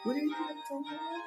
What do you think of that?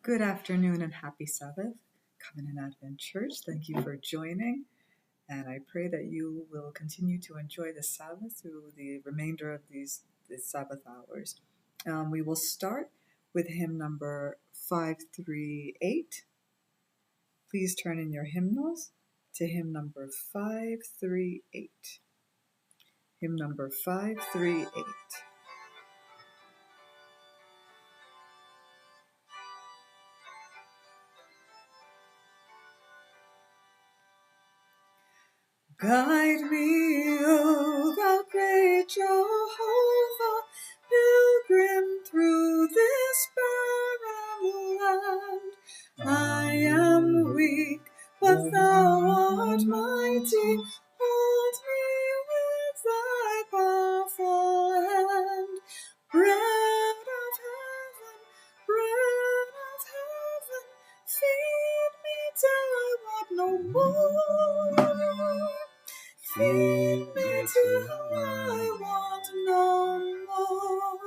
Good afternoon and happy Sabbath, Covenant Advent Church. Thank you for joining, and I pray that you will continue to enjoy the Sabbath through the remainder of these Sabbath hours. We will start with hymn number 538. Please turn in your hymnals to hymn number 538. hymn number 538. Guide me, O thou great Jehovah, pilgrim through this barren land. I am weak, but thou art mighty. Hold me with thy powerful hand. Bread of heaven, feed me till I want no more. Feed me till I want no more.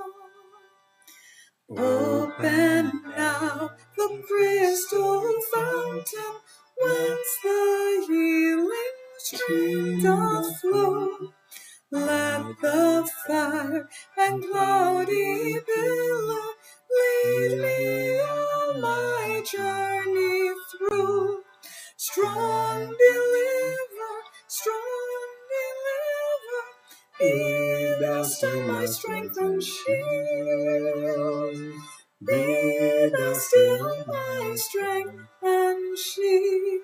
Open now the crystal fountain, whence the healing stream doth flow. Let the fire and cloudy billow lead me on my journey through. Strong deliver, be thou still my strength and shield. Be thou still my strength and shield.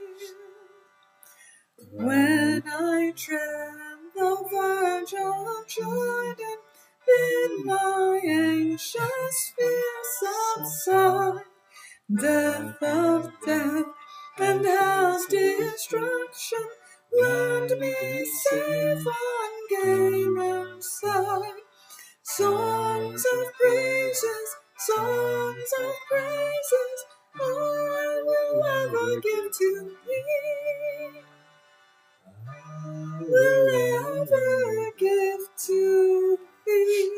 When I tread the verge of Jordan, bid my anxious fears subside. Death of death and hell's destruction, land me safe on Canaan's side. Songs of praises, I will ever give to thee. I will ever give to thee.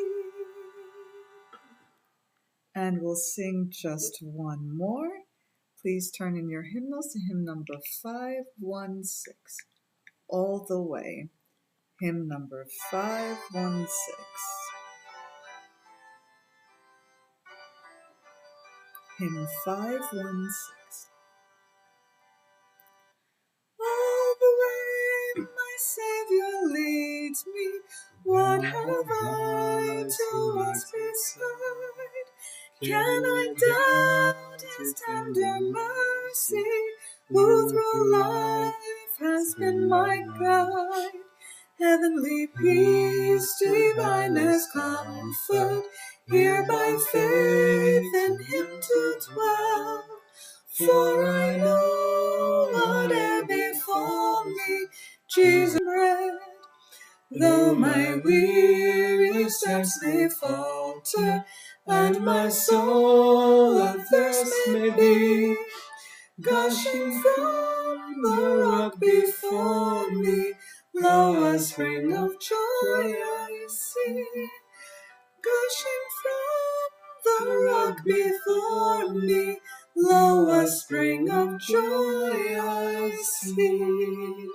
And we'll sing just one more. Please turn in your hymnals to hymn number 516, All the Way. Hymn number 516. Hymn 516. All the way my Savior leads me, what have I to ask beside? Can I doubt his tender mercy, who through life has been my guide? Heavenly peace, divinest comfort, here by faith in him to dwell. For I know whate'er befall me, Jesus bread. Though my weary steps may falter, and my soul athirst may be, gushing from the rock before me, lo, a spring of joy I see. Gushing from the rock before me, lo, a spring of joy I see.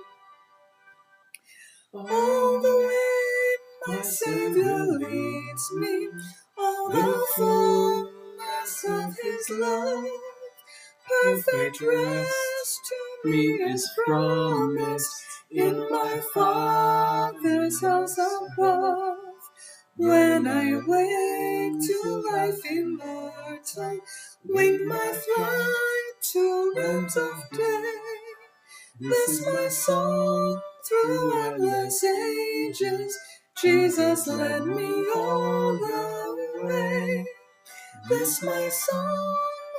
All the way my Savior leads me, all the fullness of his love. Perfect rest to me is promised in my Father's house above. When I wake to life immortal, wing my flight to realms of day. This my song through endless ages, Jesus led me all the way. This my song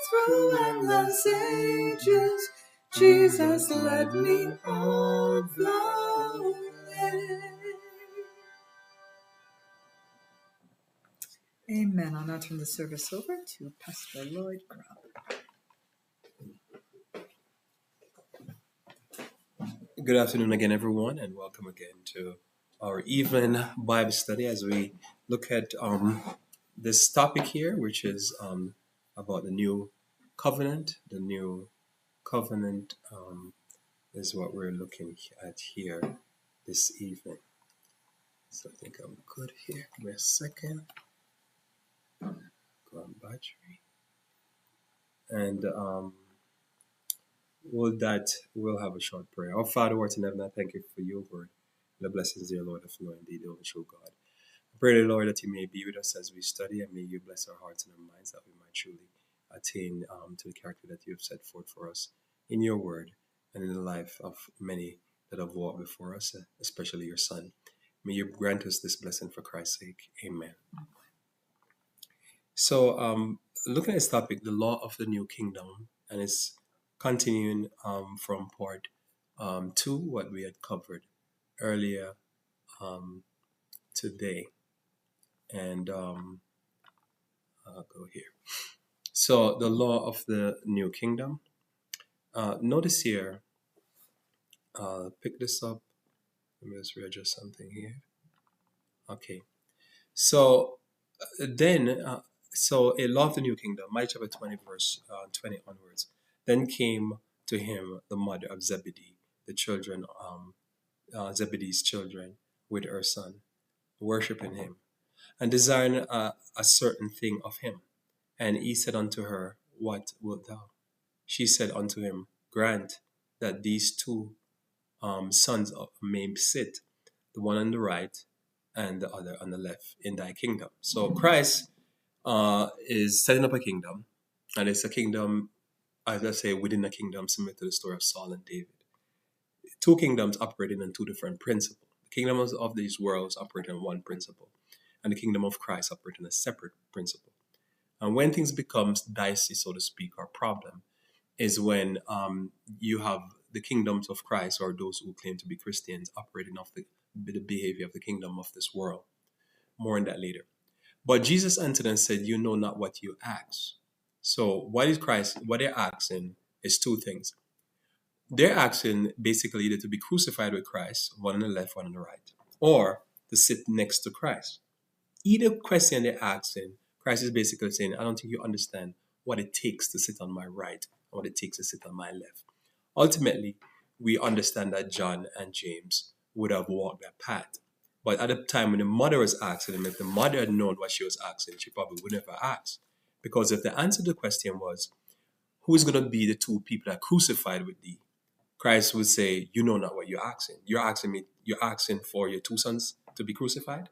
through endless ages, Jesus led me all the way. Amen. I'll now turn the service over to Pastor Lloyd Grubb. Good afternoon again, everyone, and welcome again to our evening Bible study as we look at this topic here, which is about the new covenant. The new covenant is what we're looking at here this evening. So I think I'm good here. Give me a second. Go on battery. And we'll have a short prayer. Our Father who art in heaven, I thank you for your word. The blessings, dear Lord, of you indeed, the only true God. I pray, dear Lord, that you may be with us as we study, and may you bless our hearts and our minds that we might truly attain to the character that you have set forth for us in your word and in the life of many that have walked before us, especially your Son. May you grant us this blessing for Christ's sake. Amen. So, looking at this topic, the law of the new kingdom, and it's continuing from part two, what we had covered earlier today. And I'll go here. So, the law of the new kingdom. Notice here, pick this up. Let me just readjust something here. Okay. So, then, so a law of the new kingdom, Matthew chapter 20, verse 20 onwards. Then came to him the mother of Zebedee, the children, Zebedee's children, with her son, worshiping him, and desiring a certain thing of him. And he said unto her, What wilt thou? She said unto him, Grant that these two sons may sit, the one on the right and the other on the left, in thy kingdom. So Christ is setting up a kingdom, and it's a kingdom, as I say, within a kingdom, similar to the story of Saul and David. Two kingdoms operating on two different principles. The kingdoms of these worlds operate on one principle, and the kingdom of Christ operate on a separate principle. And when things becomes dicey, so to speak, or problem, is when you have the kingdoms of Christ, or those who claim to be Christians, operating off the behavior of the kingdom of this world. More on that later. But Jesus answered and said, You know not what you ask. So what is Christ? What they're asking is two things. They're asking basically either to be crucified with Christ, one on the left, one on the right, or to sit next to Christ. Either question they're asking, Christ is basically saying, I don't think you understand what it takes to sit on my right and what it takes to sit on my left. Ultimately, we understand that John and James would have walked that path. But at the time when the mother was asking him, if the mother had known what she was asking, she probably would never ask. Because if the answer to the question was, who is going to be the two people that crucified with thee? Christ would say, you know not what you're asking. You're asking for your two sons to be crucified?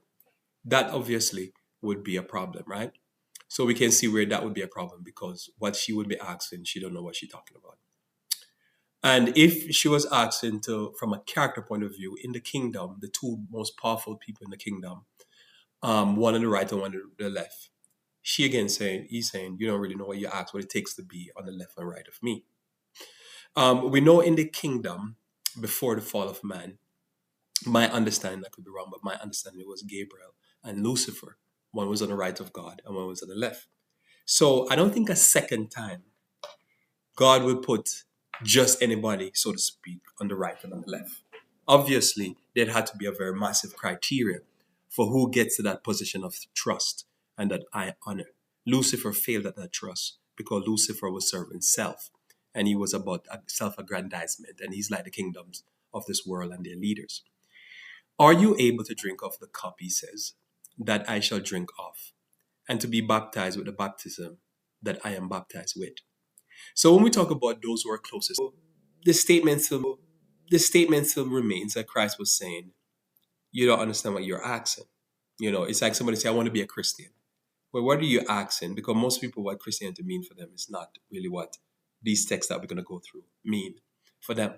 That obviously would be a problem, right? So we can see where that would be a problem, because what she would be asking, she don't know what she's talking about. And if she was asking to, from a character point of view, in the kingdom, the two most powerful people in the kingdom, one on the right and one on the left, he's saying, you don't really know what you ask, what it takes to be on the left and right of me. We know in the kingdom, before the fall of man, my understanding, I could be wrong, but my understanding was Gabriel and Lucifer. One was on the right of God and one was on the left. So I don't think a second time God will put just anybody, so to speak, on the right and on the left. Obviously, there had to be a very massive criteria for who gets to that position of trust and that I honor. Lucifer failed at that trust because Lucifer was serving self, and he was about self-aggrandizement, and he's like the kingdoms of this world and their leaders. Are you able to drink of the cup, he says, that I shall drink of, and to be baptized with the baptism that I am baptized with? So when we talk about those who are closest, the statement still remains that Christ was saying, you don't understand what you're asking. It's like somebody say, I want to be a Christian. Well, what are you asking? Because most people, what Christianity mean for them is not really what these texts that we're going to go through mean for them.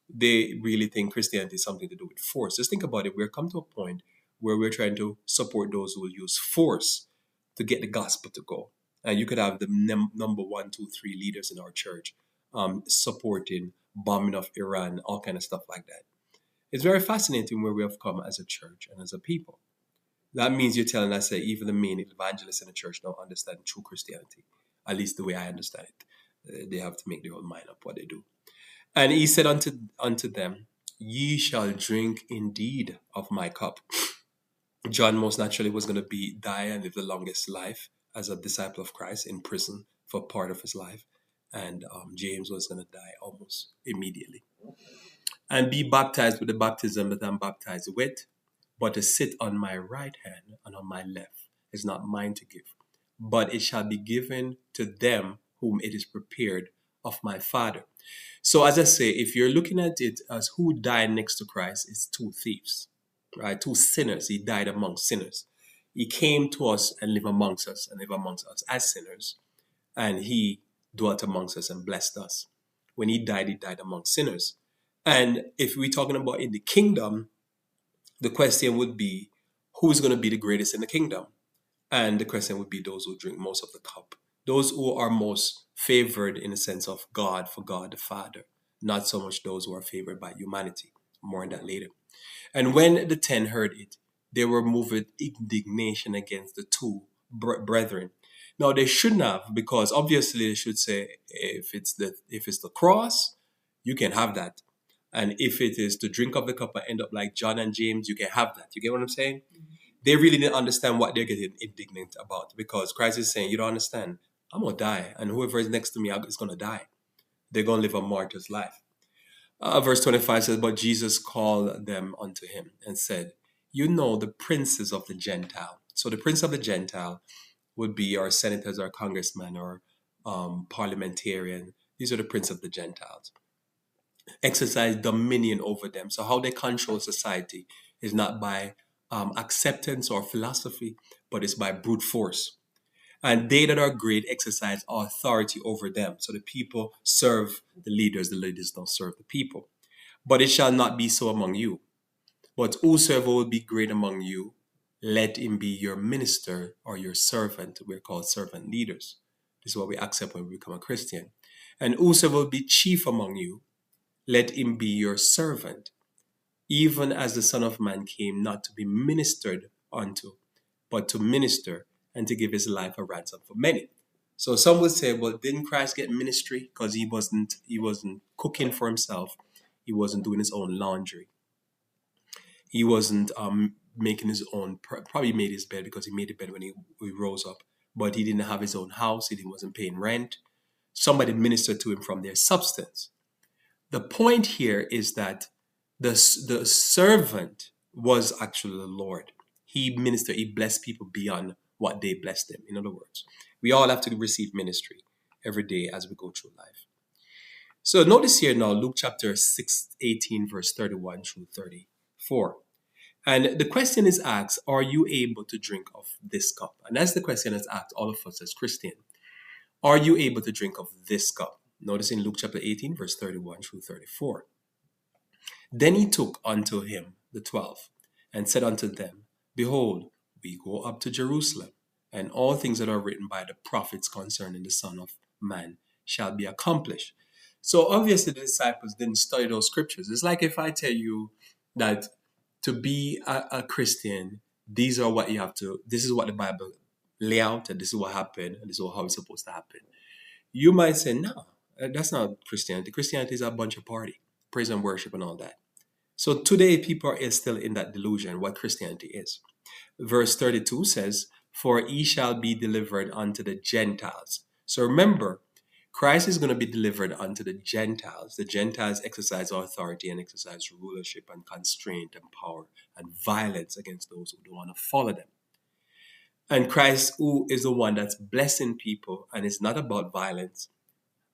They really think Christianity is something to do with force. Just think about it. We're come to a point where we're trying to support those who will use force to get the gospel to go. And you could have the number 1, 2, 3 leaders in our church supporting bombing of Iran, all kind of stuff like that. It's very fascinating where we have come as a church and as a people. That means you're telling us that even the main evangelists in the church don't understand true Christianity, at least the way I understand it. They have to make their own mind up what they do. And he said unto them, Ye shall drink indeed of my cup. John most naturally was going to die and live the longest life as a disciple of Christ in prison for part of his life. And James was going to die almost immediately. And be baptized with the baptism that I'm baptized with, but to sit on my right hand and on my left is not mine to give, but it shall be given to them whom it is prepared of my Father. So as I say, if you're looking at it as who died next to Christ, it's two thieves, right? Two sinners. He died among sinners. He came to us and lived amongst us and lived amongst us as sinners. And he dwelt amongst us and blessed us. When he died among sinners. And if we're talking about in the kingdom, the question would be, who's going to be the greatest in the kingdom? And the question would be those who drink most of the cup. Those who are most favored in the sense of God, for God the Father. Not so much those who are favored by humanity. More on that later. And when the 10 heard it, they were moved with indignation against the two brethren. Now they shouldn't have, because obviously they should say, if it's the cross, you can have that. And if it is to drink of the cup and end up like John and James, you can have that. You get what I'm saying? They really didn't understand what they're getting indignant about, because Christ is saying, you don't understand. I'm going to die, and whoever is next to me is going to die. They're going to live a martyr's life. Verse 25 says, but Jesus called them unto him and said, you know the princes of the Gentile. So the prince of the Gentile would be our senators, our congressmen, or parliamentarian. These are the prince of the Gentiles. Exercise dominion over them. So how they control society is not by acceptance or philosophy, but it's by brute force. And they that are great exercise authority over them. So the people serve the leaders don't serve the people. But it shall not be so among you. But whosoever will be great among you, let him be your minister or your servant. We're called servant leaders. This is what we accept when we become a Christian. And whosoever will be chief among you, let him be your servant, even as the Son of Man came not to be ministered unto, but to minister and to give his life a ransom for many. So some would say, well, didn't Christ get ministry because he wasn't cooking for himself? He wasn't doing his own laundry. He wasn't making his own, probably made his bed because he made the bed when he rose up, but he didn't have his own house. He wasn't paying rent. Somebody ministered to him from their substance. The point here is that the servant was actually the Lord. He ministered, he blessed people beyond what they blessed them. In other words, we all have to receive ministry every day as we go through life. So notice here now, Luke chapter 18, verse 31 through 34. And the question is asked, are you able to drink of this cup? And that's the question that's asked all of us as Christians. Are you able to drink of this cup? Notice in Luke chapter 18, verse 31 through 34. Then he took unto him the 12 and said unto them, behold, we go up to Jerusalem, and all things that are written by the prophets concerning the Son of Man shall be accomplished. So obviously the disciples didn't study those scriptures. It's like if I tell you that to be a Christian, these are what you have to, this is what the Bible lay out, and this is what happened, and this is how it's supposed to happen. You might say, no, that's not Christianity. Christianity is a bunch of party, praise and worship and all that. So today people are still in that delusion what Christianity is. Verse 32 says, for he shall be delivered unto the Gentiles. So remember, Christ is going to be delivered unto the Gentiles. The Gentiles exercise authority and exercise rulership and constraint and power and violence against those who don't want to follow them. And Christ, who is the one that's blessing people, and it's not about violence,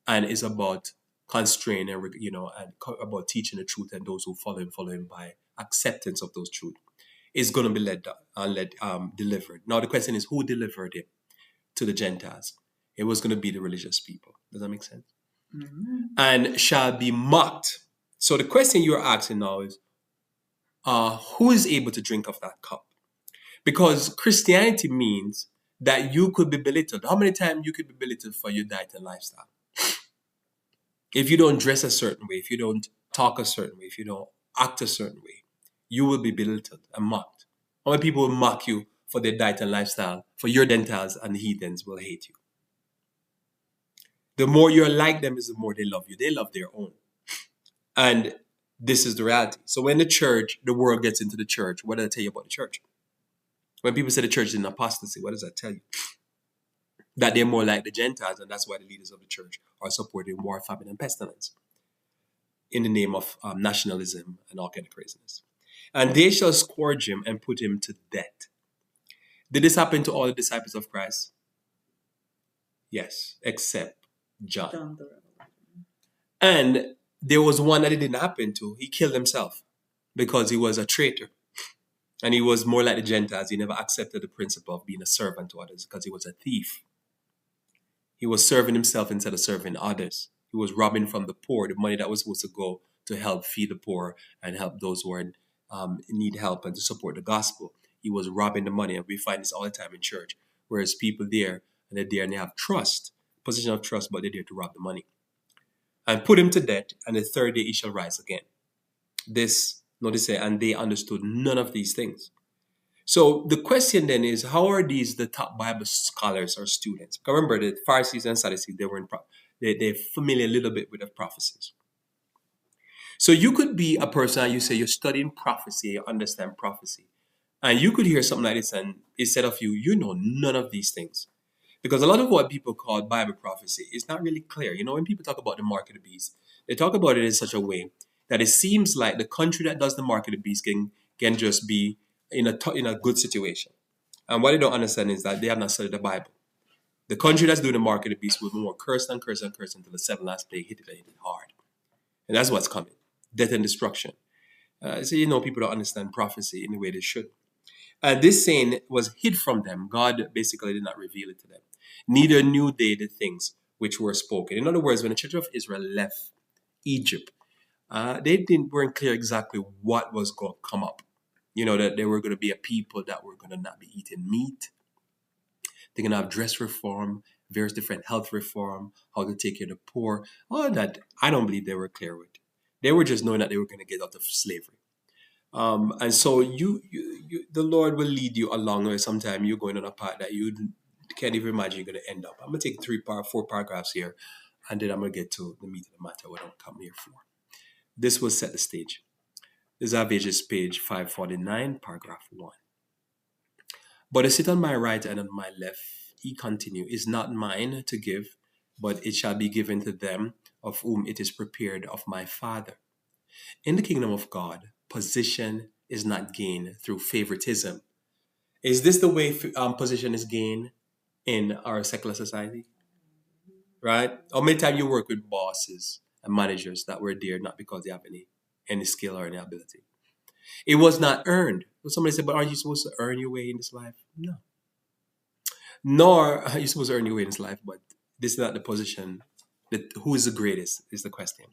and is about constraint and and about teaching the truth, and those who follow him by acceptance of those truths, is going to be delivered. Now the question is, who delivered him to the Gentiles? It was going to be the religious people. Does that make sense? Mm-hmm. And shall be mocked. So the question you're asking now is, who is able to drink of that cup? Because Christianity means that you could be belittled. How many times you could be belittled for your diet and lifestyle? If you don't dress a certain way, if you don't talk a certain way, if you don't act a certain way, you will be belittled and mocked. How many people will mock you for their diet and lifestyle? For your Gentiles and heathens will hate you. The more you're like them is the more they love you. They love their own. And this is the reality. So when the world gets into the church, what did I tell you about the church? When people say the church is an apostasy, what does that tell you? That they're more like the Gentiles, and that's why the leaders of the church are supporting war, famine, and pestilence in the name of nationalism and all kind of craziness. And they shall scourge him and put him to death. Did this happen to all the disciples of Christ? Yes, except John. And there was one that it didn't happen to. He killed himself because he was a traitor. And he was more like the Gentiles. He never accepted the principle of being a servant to others because he was a thief. He was serving himself instead of serving others. He was robbing from the poor the money that was supposed to go to help feed the poor and help those who are need help and to support the gospel. He was robbing the money, and we find this all the time in church. Whereas people there and they're there and they have trust, position of trust, but they're there to rob the money. And put him to death, and the third day he shall rise again. This, notice here, and they understood none of these things. So the question then is, how are these the top Bible scholars or students? Because remember, the Pharisees and Sadducees, they're familiar a little bit with the prophecies. So you could be a person and you say you're studying prophecy, you understand prophecy, and you could hear something like this, and instead of you know none of these things. Because a lot of what people call Bible prophecy is not really clear. You know, when people talk about the mark of the beast, they talk about it in such a way that it seems like the country that does the mark of the beast can just be in a good situation. And what they don't understand is that they have not studied the Bible. The country that's doing the mark of the beast will be more cursed and cursed and cursed until the seven last plague hit it and hit it hard. And that's what's coming. Death and destruction. So you know people don't understand prophecy in the way they should. This saying was hid from them. God basically did not reveal it to them. Neither knew they the things which were spoken. In other words, when the children of Israel left Egypt, weren't clear exactly what was going to come up. You know, that there were going to be a people that were going to not be eating meat. They're going to have dress reform, various different health reform, how to take care of the poor. All of that, I don't believe they were clear with. They were just knowing that they were going to get out of slavery. And so the Lord will lead you along, or sometime you're going on a path that you can't even imagine you're going to end up. I'm going to take four paragraphs here, and then I'm going to get to the meat of the matter, what I'm coming here for. This will set the stage. This is page 549, paragraph 1. But to sit on my right and on my left, he continue, is not mine to give, but it shall be given to them of whom it is prepared of my Father. In the kingdom of God, position is not gained through favoritism. Is this the way position is gained in our secular society? Right? How many times you work with bosses and managers that were there not because they have any skill or any ability? It was not earned. Somebody said, but aren't you supposed to earn your way in this life? No. Nor are you supposed to earn your way in this life, but this is not the position. Who is the greatest is the question.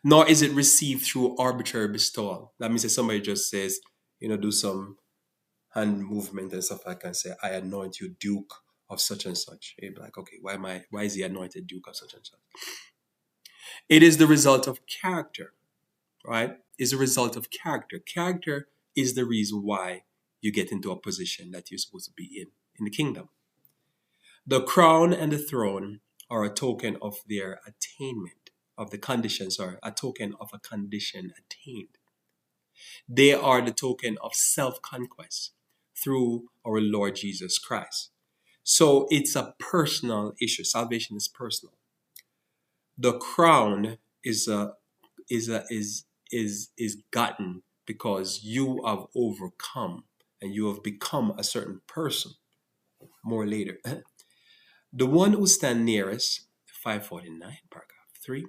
Nor is it received through arbitrary bestowal. That means that somebody just says, do some hand movement and stuff like that and say, I anoint you Duke of such and such. You'd be like, okay, why is he anointed Duke of such and such? It is the result of character, right? Is a result of character. Character is the reason why you get into a position that you're supposed to be in the kingdom. The crown and the throne are a token of their attainment, of the conditions, or a token of a condition attained. They are the token of self-conquest through our Lord Jesus Christ. So it's a personal issue. Salvation is personal. The crown is gotten because you have overcome and you have become a certain person. More later. The one who stand nearest, 549, paragraph 3,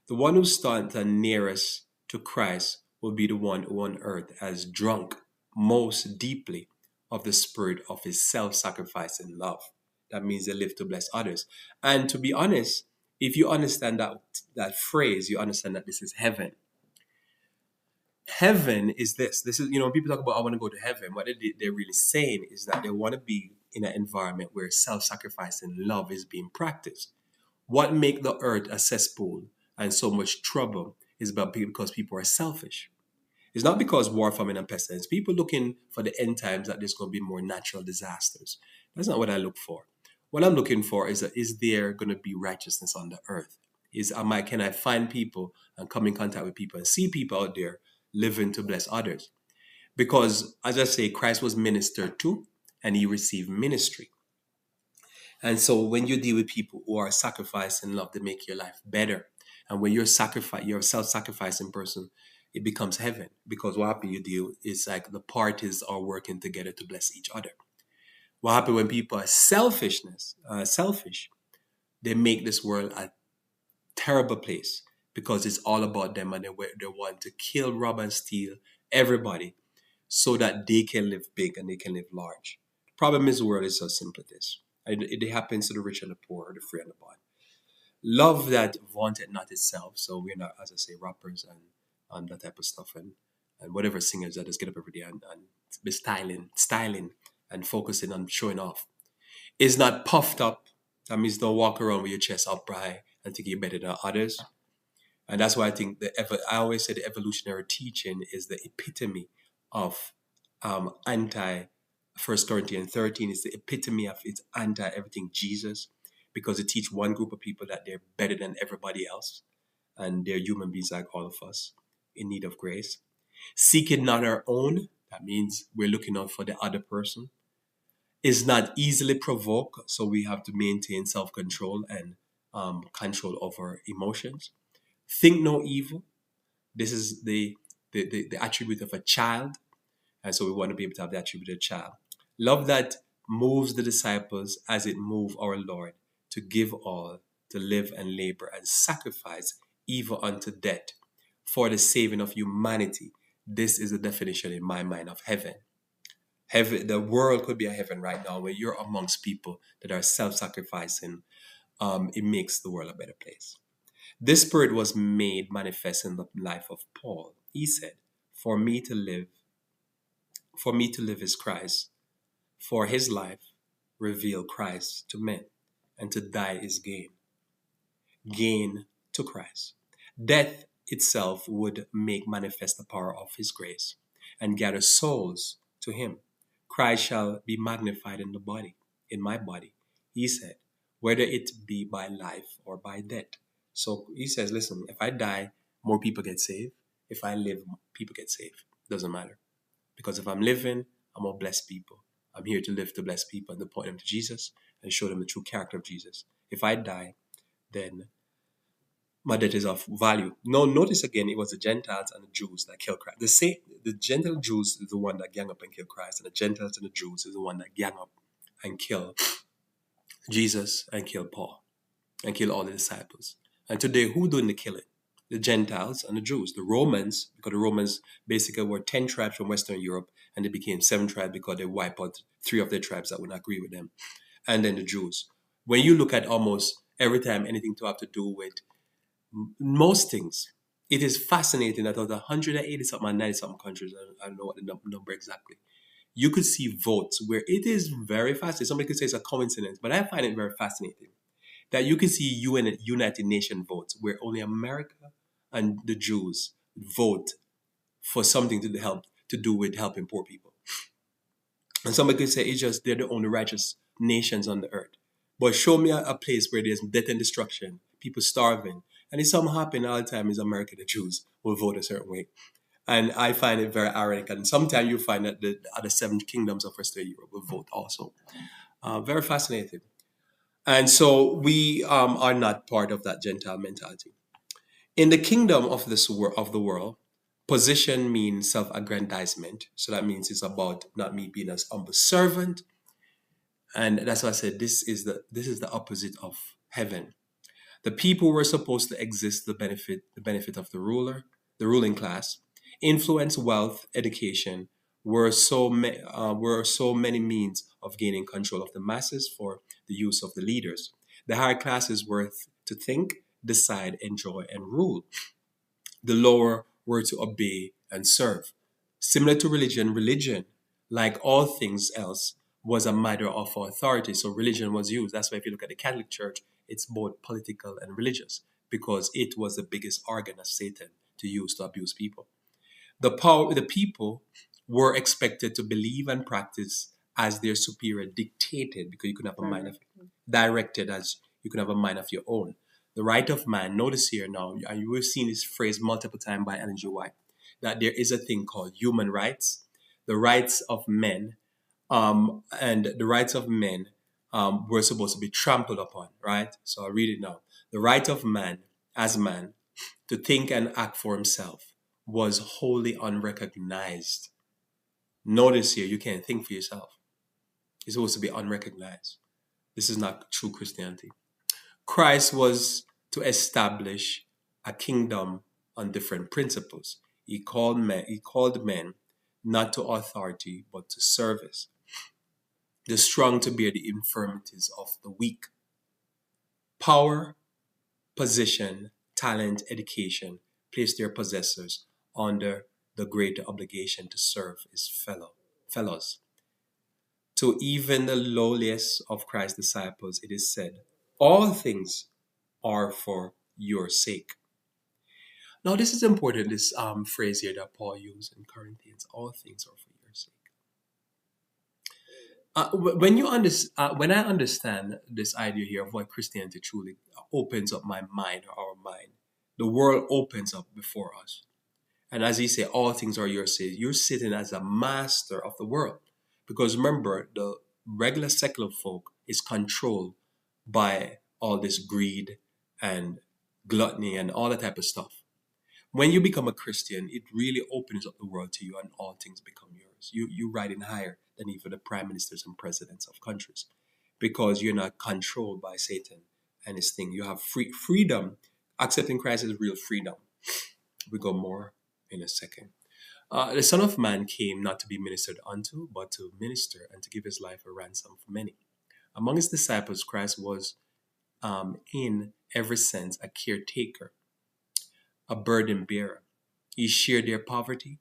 the one who stands nearest to Christ will be the one who on earth has drunk most deeply of the spirit of his self-sacrificing love. That means they live to bless others. And to be honest, if you understand that phrase, you understand that this is heaven. Heaven is this. This is, when people talk about, I want to go to heaven, what they're really saying is that they want to be in an environment where self-sacrificing love is being practiced. What make the earth a cesspool and so much trouble is because people are selfish. It's not because war, famine, and pestilence. People looking for the end times that there's going to be more natural disasters. That's not what I look for. What I'm looking for is there going to be righteousness on the earth? Can I find people and come in contact with people and see people out there living to bless others? Because, as I say, Christ was ministered to and he received ministry. And so when you deal with people who are sacrificing love, they make your life better. And when you're a self-sacrificing person, it becomes heaven. Because what happens you deal is like the parties are working together to bless each other. What happens when people are selfish, they make this world a terrible place because it's all about them, and they want to kill, rob, and steal everybody so that they can live big and they can live large. The problem is the world is so simple. This it happens to the rich and the poor, the free and the bond. Love that wanted not itself. So we're not, as I say, rappers and that type of stuff, and whatever singers that just get up every day and be styling and focusing on showing off. Is not puffed up. That means don't walk around with your chest upright and think you're better than others. And that's why I think I always say the evolutionary teaching is the epitome of anti First Corinthians 13. Is the epitome of it's anti everything Jesus, because it teach one group of people that they're better than everybody else, and they're human beings like all of us in need of grace. Seeking not our own, that means we're looking out for the other person. Is not easily provoked, so we have to maintain self control and control over emotions. Think no evil. This is the attribute of a child, and so we want to be able to have the attribute of a child. Love that moves the disciples as it moved our Lord to give all, to live and labor and sacrifice evil unto death for the saving of humanity. This is the definition in my mind of heaven. Heaven, the world could be a heaven right now where you're amongst people that are self-sacrificing. It makes the world a better place. This spirit was made manifest in the life of Paul. He said, "For me to live, for me to live is Christ. For his life revealed Christ to men, and to die is gain. Gain to Christ. Death itself would make manifest the power of his grace and gather souls to him. Christ shall be magnified in the body, in my body," he said, "whether it be by life or by death." So he says, listen, if I die, more people get saved. If I live, people get saved. Doesn't matter. Because if I'm living, I'm going to bless people. I'm here to live to bless people and to point them to Jesus and show them the true character of Jesus. If I die, then my death is of value. No, notice again, it was the Gentiles and the Jews that killed Christ. The Gentile Jews is the one that gang up and kill Christ, and the Gentiles and the Jews is the one that gang up and kill Jesus and kill Paul and kill all the disciples. And today, who doing the killing? The Gentiles and the Jews. The Romans, because the Romans basically were 10 tribes from Western Europe, and they became 7 tribes because they wiped out 3 of their tribes that would not agree with them. And then the Jews. When you look at almost every time anything to have to do with most things, it is fascinating that out of 180 something and 90 something countries, I don't know what the number exactly, you could see votes where it is very fascinating. Somebody could say it's a coincidence, but I find it very fascinating that you can see United Nations votes where only America and the Jews vote for something to help to do with helping poor people. And somebody could say it's just they're the only righteous nations on the earth. But show me a place where there's death and destruction, people starving, and it's something happening all the time is America, the Jews will vote a certain way. And I find it very ironic. And sometimes you find that the other 7 kingdoms of Western Europe will vote also. Very fascinating. And so we are not part of that Gentile mentality. In the kingdom of of the world, position means self-aggrandizement. So that means it's about not me being as humble servant. And that's why I said this is the opposite of heaven. The people were supposed to exist the benefit of the ruler, the ruling class. Influence, wealth, education were so many means of gaining control of the masses for the use of the leaders. The higher classes were to think, decide, enjoy, and rule. The lower were to obey and serve. Similar to religion, like all things else, was a matter of authority. So religion was used. That's why if you look at the Catholic Church, it's both political and religious because it was the biggest organ of Satan to use to abuse people. The people were expected to believe and practice as their superior dictated, because you could have a mind of directed as you could have a mind of your own. The right of man. Notice here now, and you have seen this phrase multiple times by Ellen G. White, that there is a thing called human rights, the rights of men, and the rights of men were supposed to be trampled upon. Right. So I'll read it now. The right of man, as man, to think and act for himself was wholly unrecognized. Notice here, you can't think for yourself. It's supposed to be unrecognized. This is not true Christianity. Christ was to establish a kingdom on different principles. He called men not to authority but to service, the strong to bear the infirmities of the weak. Power, position, talent, education place their possessors under the greater obligation to serve his fellows. To even the lowliest of Christ's disciples, it is said, all things are for your sake. Now, this is important, this phrase here that Paul used in Corinthians, all things are for your sake. When I understand this idea here of what Christianity truly opens up my mind or our mind, the world opens up before us. And as he said, all things are yours. You're sitting as a master of the world. Because remember, the regular secular folk is controlled by all this greed and gluttony and all that type of stuff. When you become a Christian, it really opens up the world to you and all things become yours. You're riding higher than even the prime ministers and presidents of countries because you're not controlled by Satan and his thing. You have freedom. Accepting Christ is real freedom. We go more in a second. The Son of Man came not to be ministered unto, but to minister and to give his life a ransom for many. Among his disciples, Christ was, in every sense, a caretaker, a burden bearer. He shared their poverty.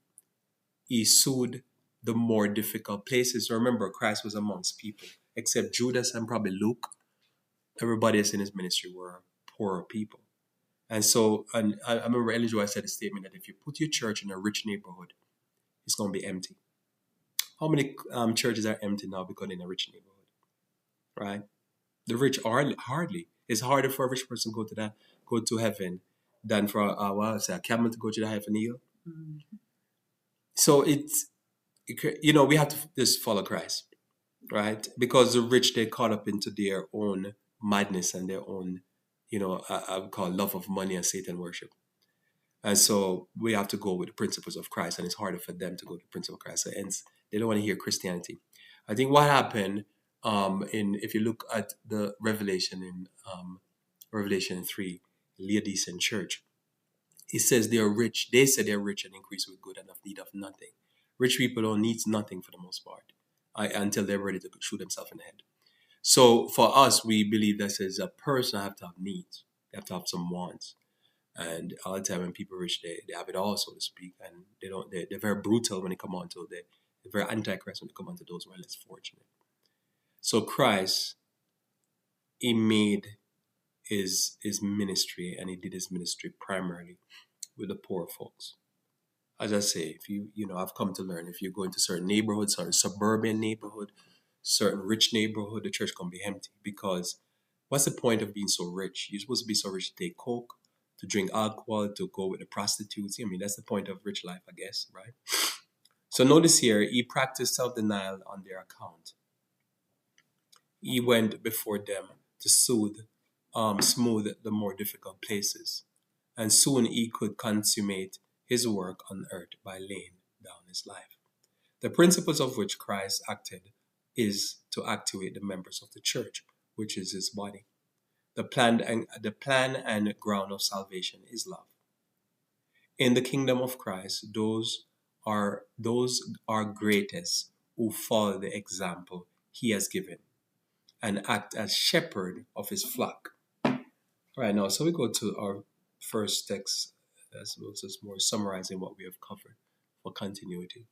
He soothed the more difficult places. Remember, Christ was amongst people, except Judas and probably Luke. Everybody else in his ministry were poorer people. And so, and I remember Ellen Joy said a statement that if you put your church in a rich neighborhood, it's going to be empty. How many churches are empty now because they're in a rich neighborhood, right? The rich are hardly. It's harder for a rich person to go to heaven than for a camel to go to the heaven hill. So we have to just follow Christ, right? Because the rich, they caught up into their own madness and their own, I would call love of money and Satan worship. And so we have to go with the principles of Christ, and it's harder for them to go with the principle of Christ. So hence, they don't want to hear Christianity. I think what happened if you look at the Revelation in Revelation 3, Laodicean church, it says they are rich. They say they're rich and increase with good and have need of nothing. Rich people don't need nothing for the most part until they're ready to shoot themselves in the head. So for us, we believe that says a person have to have needs. They have to have some wants. And all the time when people rich, they have it all, so to speak. And they're very brutal when they come on to they're very antichrist when they come on to those who are less fortunate. So Christ, he made his ministry, and he did his ministry primarily with the poor folks. As I say, if I've come to learn, if you go into certain neighborhoods, certain suburban neighborhood, certain rich neighborhood, the church can be empty because what's the point of being so rich? You're supposed to be so rich to take coke, to drink alcohol, to go with the prostitutes. I mean, that's the point of rich life, I guess, right? So notice here, he practiced self-denial on their account. He went before them to smooth the more difficult places. And soon he could consummate his work on earth by laying down his life. The principles of which Christ acted is to actuate the members of the church, which is his body. The plan and ground of salvation is love. In the kingdom of Christ, those are greatest who follow the example he has given and act as shepherd of his flock. All right, now, so we go to our first text, as well as more summarizing what we have covered for continuity.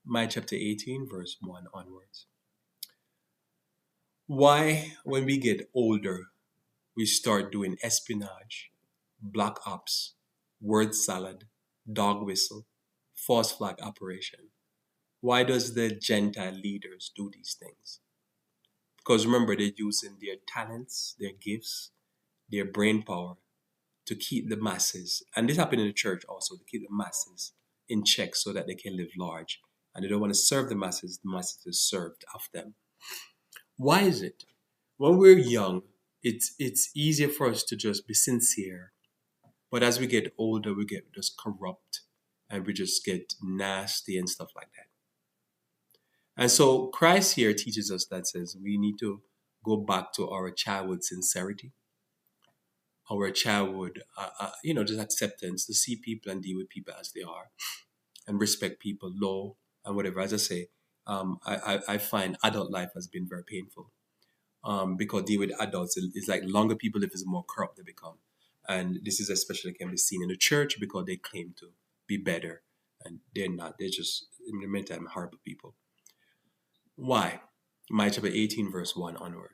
Micah chapter 18, verse 1 onwards. Why, when we get older, we start doing espionage, black ops, word salad, dog whistle, false flag operation? Why does the Gentile leaders do these things? Because remember, they're using their talents, their gifts, their brain power to keep the masses, and this happened in the church also, to keep the masses in check so that they can live large. And they don't want to serve the masses are served of them. Why is it? When we're young, it's easier for us to just be sincere. But as we get older, we get just corrupt and we just get nasty and stuff like that. And so Christ here teaches us that says we need to go back to our childhood sincerity, our childhood, just acceptance to see people and deal with people as they are and respect people low and whatever. As I say, I find adult life has been very painful because deal with adults is like longer people live is more corrupt they become. And this is especially can be seen in the church because they claim to be better and they're not. They're just, in the meantime, horrible people. Why? Matthew chapter 18, verse 1 onward.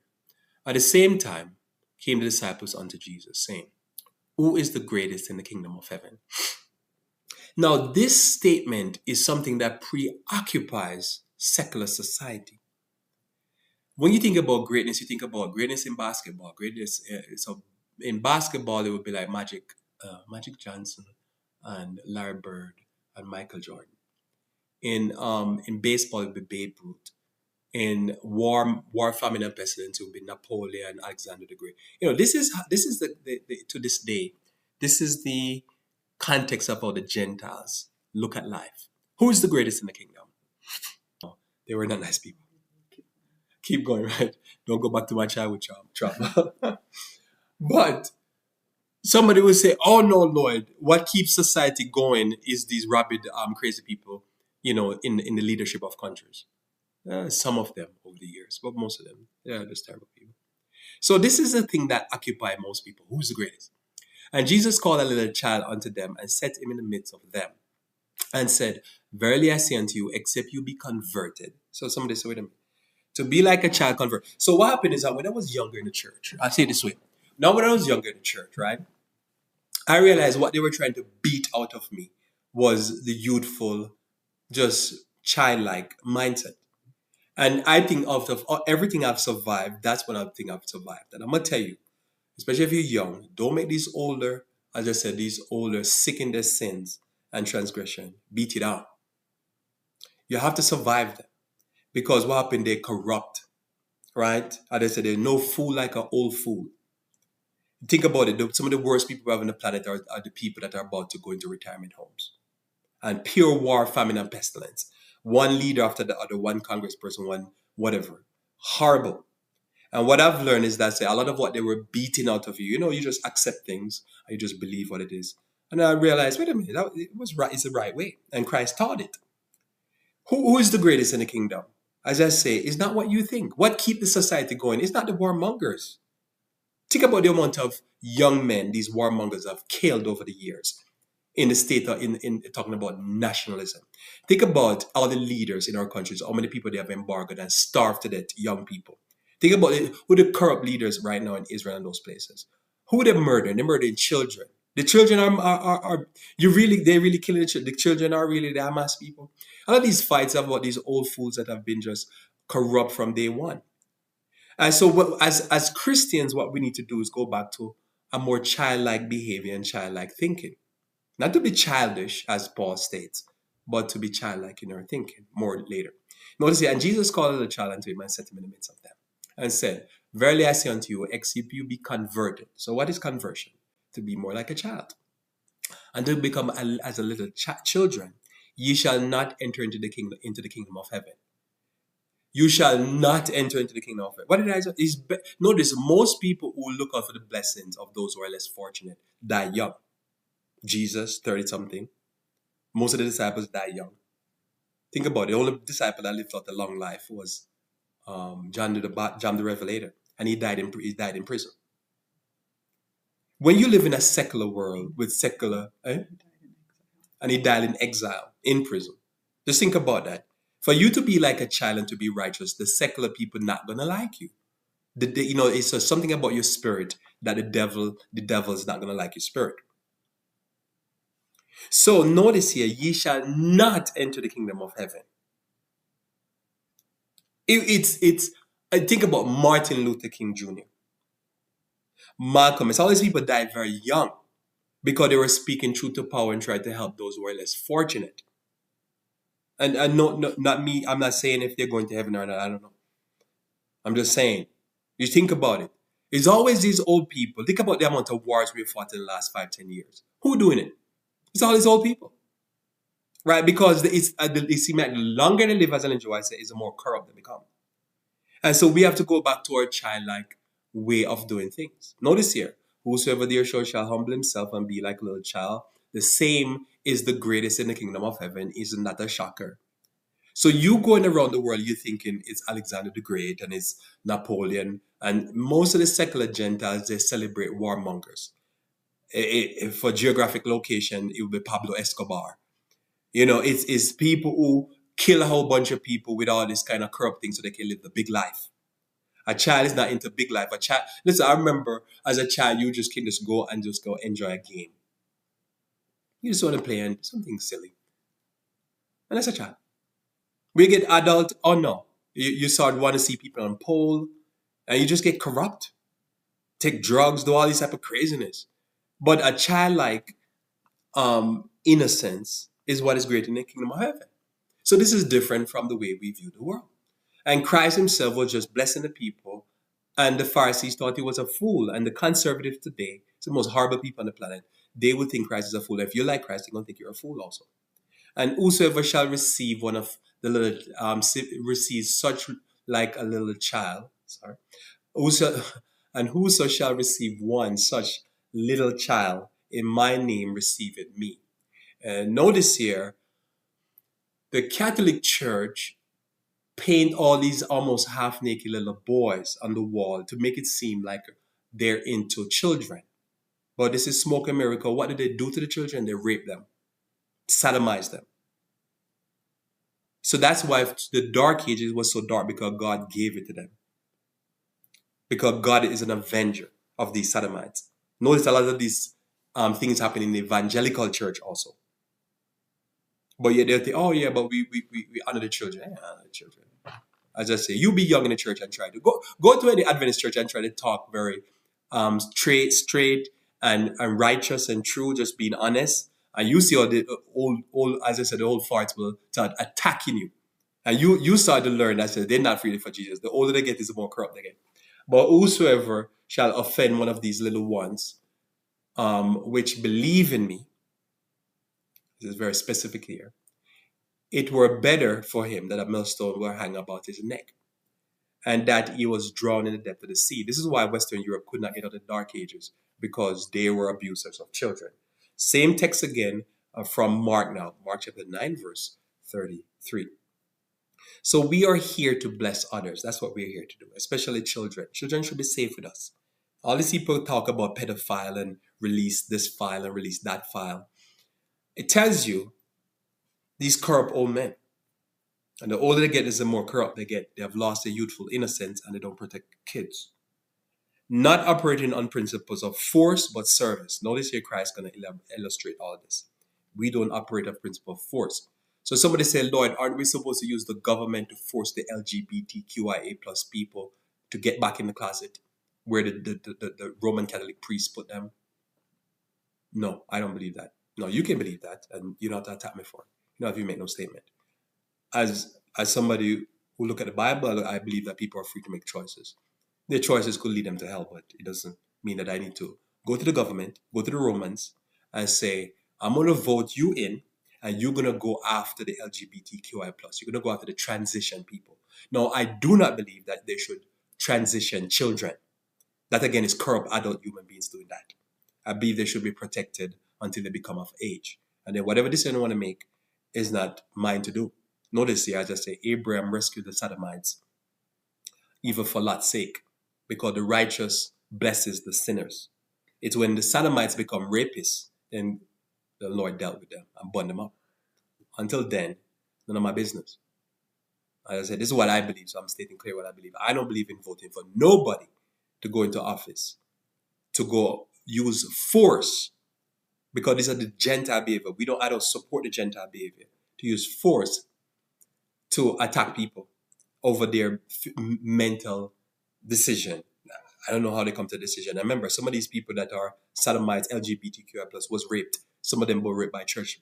At the same time, came the disciples unto Jesus, saying, who is the greatest in the kingdom of heaven? Now, this statement is something that preoccupies secular society. When you think about greatness, you think about greatness in basketball. Greatness, so in basketball, it would be like Magic Johnson, and Larry Bird and Michael Jordan. In baseball, it would be Babe Ruth. In war, famine, and pestilence, it would be Napoleon, Alexander the Great. This is the to this day, this is the context of how the Gentiles look at life. Who is the greatest in the kingdom? They were not nice people. Keep going, right? Don't go back to my childhood trauma. But somebody will say, "Oh no, Lord, what keeps society going is these rabid, crazy people, in the leadership of countries." Some of them over the years, but most of them, they're just terrible people. So this is the thing that occupies most people. Who's the greatest? And Jesus called a little child unto them and set him in the midst of them and said, verily I say unto you, except you be converted. So somebody say, wait a minute. To be like a child convert. So what happened is that when I was younger in the church, I'll say it this way. Now when I was younger in the church, right, I realized what they were trying to beat out of me was the youthful, just childlike mindset. And I think of everything I've survived, that's what I think I've survived. And I'm going to tell you, especially if you're young, don't make these older, as I said, these older sick in their sins and transgression, beat it out. You have to survive them. Because what happened, they corrupt, right? As I said, there's no fool like an old fool. Think about it. Some of the worst people we have on the planet are the people that are about to go into retirement homes. And pure war, famine, and pestilence. One leader after the other, one congressperson, one whatever. Horrible. And what I've learned is that, say, a lot of what they were beating out of you, you just accept things and you just believe what it is. And I realized, wait a minute, it was right. It's the right way. And Christ taught it. Who is the greatest in the kingdom? As I say, it's not what you think. What keeps the society going? It's not the warmongers. Think about the amount of young men these warmongers have killed over the years in the state of, in talking about nationalism. Think about all the leaders in our countries, how many people they have embargoed and starved to death, young people. Think about it, who the corrupt leaders right now in Israel and those places. Who they murdering? They're murdering children. The children are they're really killing the children. The children are really the Hamas people. All of these fights are about these old fools that have been just corrupt from day one. And so as Christians, what we need to do is go back to a more childlike behavior and childlike thinking. Not to be childish, as Paul states, but to be childlike in our thinking more later. Notice here, and Jesus called the child unto him and set him in the midst of them and said, verily I say unto you, except you be converted. So what is conversion? To be more like a child. And to become as a little children, ye shall not enter into the kingdom of heaven. You shall not enter into the kingdom of heaven. What did I say? Notice, most people who look out for the blessings of those who are less fortunate die young. Jesus, 30 something. Most of the disciples died young. Think about it. The only disciple that lived out a long life was John the Revelator, and he died in prison. When you live in a secular world with secular, and he died in exile in prison. Just think about that. For you to be like a child and to be righteous, the secular people not gonna like you. It's something about your spirit that the devil is not gonna like your spirit. So notice here, ye shall not enter the kingdom of heaven. I think about Martin Luther King Jr., Malcolm. It's all these people died very young because they were speaking truth to power and tried to help those who are less fortunate. And no, not me. I'm not saying if they're going to heaven or not. I don't know. I'm just saying. You think about it. It's always these old people. Think about the amount of wars we've fought in the last 5-10 years. Who doing it? It's all these old people. Right? Because it seems like the longer they live, as Ellen G. White said, is the more corrupt they become. And so we have to go back to our childlike way of doing things. Notice here, Whosoever therefore shall humble himself and be like a little child, the same is the greatest in the kingdom of heaven. Isn't that a shocker? So you going around the world, you're thinking it's Alexander the Great and it's Napoleon, and most of the secular Gentiles, they celebrate warmongers. For geographic location, it would be Pablo Escobar. It's people who kill a whole bunch of people with all this kind of corrupt thing so they can live the big life. A child is not into big life. A child, listen, I remember as a child, you just can just go enjoy a game. You just want to play and something silly. And that's a child. When you get adult, oh no. You start want to see people on pole and you just get corrupt. Take drugs, do all this type of craziness. But a childlike innocence is what is great in the kingdom of heaven. So this is different from the way we view the world. And Christ himself was just blessing the people, and the Pharisees thought he was a fool, and the conservatives today, it's the most horrible people on the planet, they would think Christ is a fool. If you like Christ, they're going to think you're a fool also. And whosoever shall receive one of the little, receives such like a little child, sorry, whoso, and whoso shall receive one such little child in my name receiveth me. And notice here, the Catholic Church paint all these almost half-naked little boys on the wall to make it seem like they're into children. But this is smoke and miracle. What did they do to the children? They rape them, sodomize them. So that's why the Dark Ages was so dark, because God gave it to them. Because God is an avenger of these sodomites. Notice a lot of these things happen in the evangelical church also. But yet they'll think, oh yeah, but we honor the children. Yeah, honor the children. As I say, you be young in the church and try to go to any Adventist church and try to talk very straight and righteous and true, just being honest. And you see all the old, as I said, the old farts will start attacking you. And you start to learn that they're not really for Jesus. The older they get, is the more corrupt they get. But whosoever shall offend one of these little ones, which believe in me, this is very specific here, it were better for him that a millstone were hung about his neck, and that he was drowned in the depth of the sea. This is why Western Europe could not get out of the Dark Ages, because they were abusers of children. Same text again from Mark now, Mark chapter 9, verse 33. So we are here to bless others. That's what we're here to do, especially children. Children should be safe with us. All these people talk about pedophile and release this file and release that file. It tells you these corrupt old men. And the older they get is the more corrupt they get. They have lost their youthful innocence and they don't protect kids. Not operating on principles of force, but service. Notice here Christ is going to illustrate all of this. We don't operate on principle of force. So somebody say, Lord, aren't we supposed to use the government to force the LGBTQIA plus people to get back in the closet where the Roman Catholic priests put them? No, I don't believe that. No, you can believe that, and you don't have to attack me for it. You know, if you make no statement. As somebody who look at the Bible, I believe that people are free to make choices. Their choices could lead them to hell, but it doesn't mean that I need to go to the government, go to the Romans, and say, I'm going to vote you in, and you're going to go after the LGBTQI+. You're going to go after the transition people. No, I do not believe that they should transition children. That, again, is corrupt adult human beings doing that. I believe they should be protected until they become of age. And then whatever decision they want to make is not mine to do. Notice here, as I say, Abraham rescued the Sodomites, even for Lot's sake, because the righteous blesses the sinners. It's when the Sodomites become rapists, then the Lord dealt with them and burned them up. Until then, none of my business. As I said, this is what I believe, so I'm stating clear what I believe. I don't believe in voting for nobody to go into office, to go use force, because these are the Gentile behavior. I don't support the Gentile behavior, to use force to attack people over their mental decision. I don't know how they come to a decision. I remember some of these people that are sodomites, LGBTQI+, was raped. Some of them were raped by church.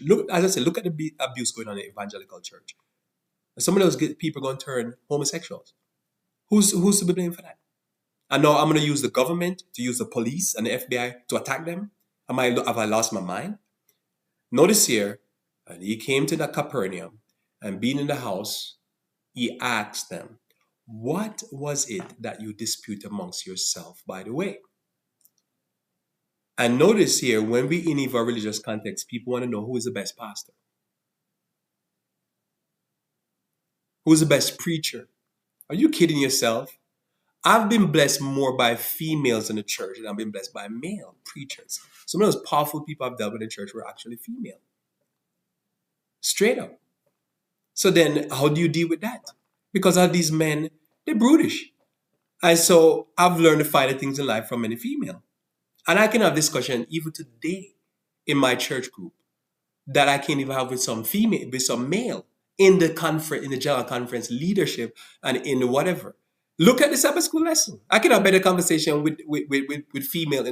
Look, as I said, look at the abuse going on in the evangelical church. Some of those people are going to turn homosexuals. Who's to be blamed for that? And now I'm going to use the government, to use the police and the FBI to attack them? Have I lost my mind? Notice here, and he came to the Capernaum, and being in the house, he asked them, what was it that you dispute amongst yourself, by the way? And notice here, when we in a religious context, people want to know who is the best pastor, who's the best preacher. Are you kidding yourself? I've been blessed more by females in the church than I've been blessed by male preachers. Some of those powerful people I've dealt with in the church were actually female. Straight up. So then how do you deal with that? Because of these men, they're brutish. And so I've learned to find the things in life from many female. And I can have discussion even today in my church group that I can't even have with some female, with some male in the conference, in the general conference leadership and in the whatever. Look at the Sabbath school lesson. I can have better conversation with female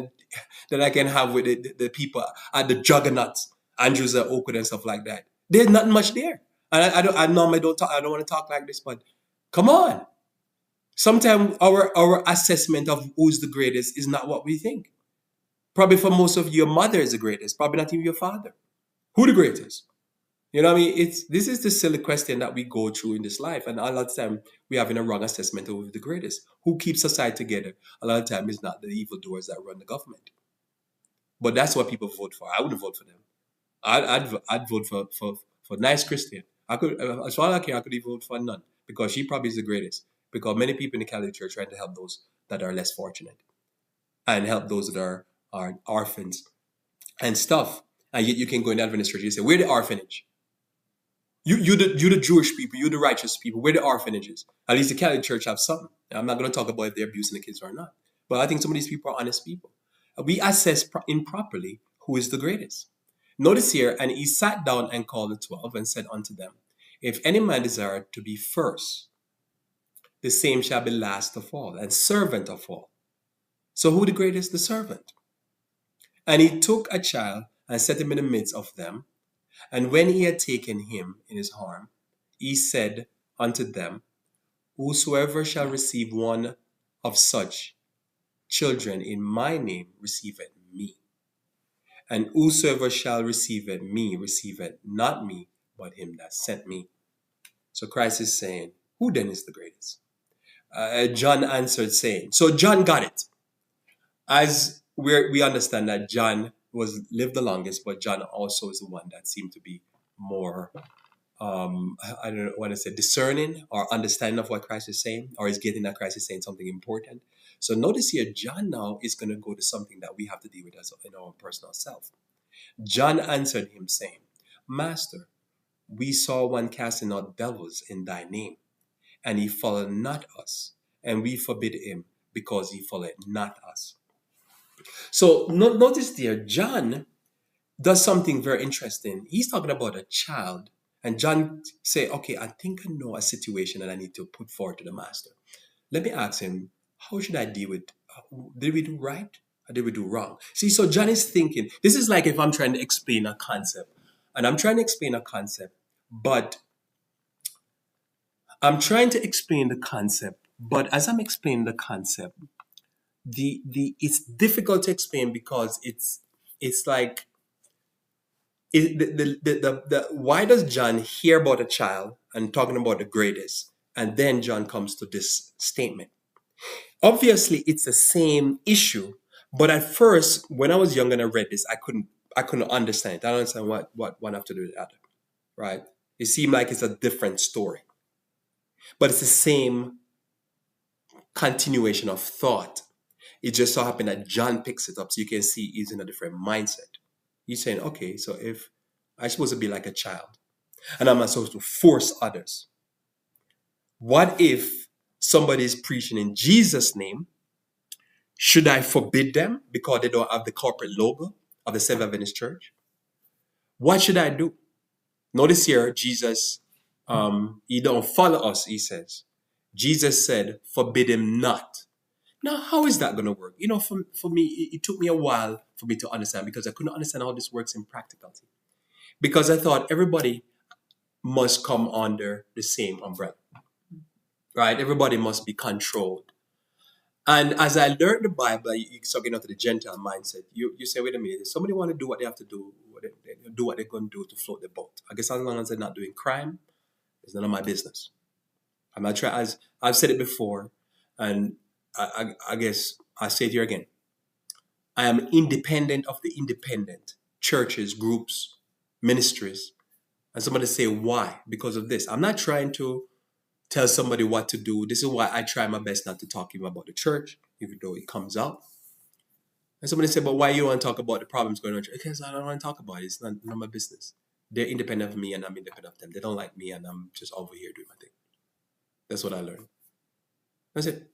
than I can have with the people at the juggernauts, Andrews at Oakwood and stuff like that. There's not much there. And I normally don't talk, I don't want to talk like this, but come on. Sometimes our assessment of who's the greatest is not what we think. Probably for most of you, your mother is the greatest, probably not even your father. Who the greatest? You know what I mean? This is the silly question that we go through in this life. And a lot of time we having a wrong assessment of who's the greatest. Who keeps society together? A lot of time it's not the evildoers that run the government. But that's what people vote for. I wouldn't vote for them. I'd vote for nice Christian. I could, as far as I care, I could even vote for none because she probably is the greatest. Because many people in the Catholic Church trying to help those that are less fortunate and help those that are orphans and stuff. And yet you can go in the Adventist church and say, we're the orphanage. You the Jewish people, you the righteous people, we're the orphanages. At least the Catholic Church have some. I'm not going to talk about if they're abusing the kids or not. But I think some of these people are honest people. We assess improperly who is the greatest. Notice here, and he sat down and called the 12 and said unto them, if any man desire to be first, the same shall be last of all and servant of all. So who the greatest? The servant. And he took a child and set him in the midst of them. And when he had taken him in his arm, he said unto them, whosoever shall receive one of such children in my name receiveth me. And whosoever shall receiveth me receiveth not me, but him that sent me. So Christ is saying, who then is the greatest? John answered saying, so John got it. As we understand that John lived the longest, but John also is the one that seemed to be more, I don't want to say discerning or understanding of what Christ is saying, or is getting that Christ is saying something important. So notice here, John now is going to go to something that we have to deal with as in our personal self. John answered him saying, Master, we saw one casting out devils in thy name, and he followed not us, and we forbid him because he followed not us. So notice there, John does something very interesting. He's talking about a child, and John say, okay, I think I know a situation that I need to put forward to the master. Let me ask him, how should I deal with, did we do right or did we do wrong? See, so John is thinking, this is like if I'm trying to explain a concept, and I'm trying to explain a concept, but I'm trying to explain the concept, but as I'm explaining the concept, the it's difficult to explain because it's like why does John hear about a child and talking about the greatest, and then John comes to this statement? Obviously, it's the same issue, but at first, when I was young and I read this, I couldn't understand it. I don't understand what one have to do with the other, right? It seemed like it's a different story, but it's the same continuation of thought. It just so happened that John picks it up, so you can see he's in a different mindset. He's saying, okay, so if I'm supposed to be like a child and I'm not supposed to force others, what if somebody is preaching in Jesus' name? Should I forbid them because they don't have the corporate logo of the Seventh Adventist Church? What should I do? Notice here, Jesus, he don't follow us, he says. Jesus said, forbid him not. Now, how is that going to work? You know, for me, it took me a while for me to understand because I couldn't understand how this works in practicality. Because I thought everybody must come under the same umbrella, right? Everybody must be controlled. And as I learned the Bible, you start getting into the Gentile mindset. You say, wait a minute, if somebody want to do what they have to do, they do what they're going to do to float the boat. I guess as long as they're not doing crime, it's none of my business. I'm not trying, as I've said it before, and I guess I say it here again. I am independent of the independent. Churches, groups, ministries. And somebody say, why? Because of this. I'm not trying to tell somebody what to do. This is why I try my best not to talk even about the church, even though it comes up. And somebody said, but why you want to talk about the problems going on? Because I don't want to talk about it. It's not my business. They're independent of me and I'm independent of them. They don't like me and I'm just over here doing my thing. That's what I learned. That's it.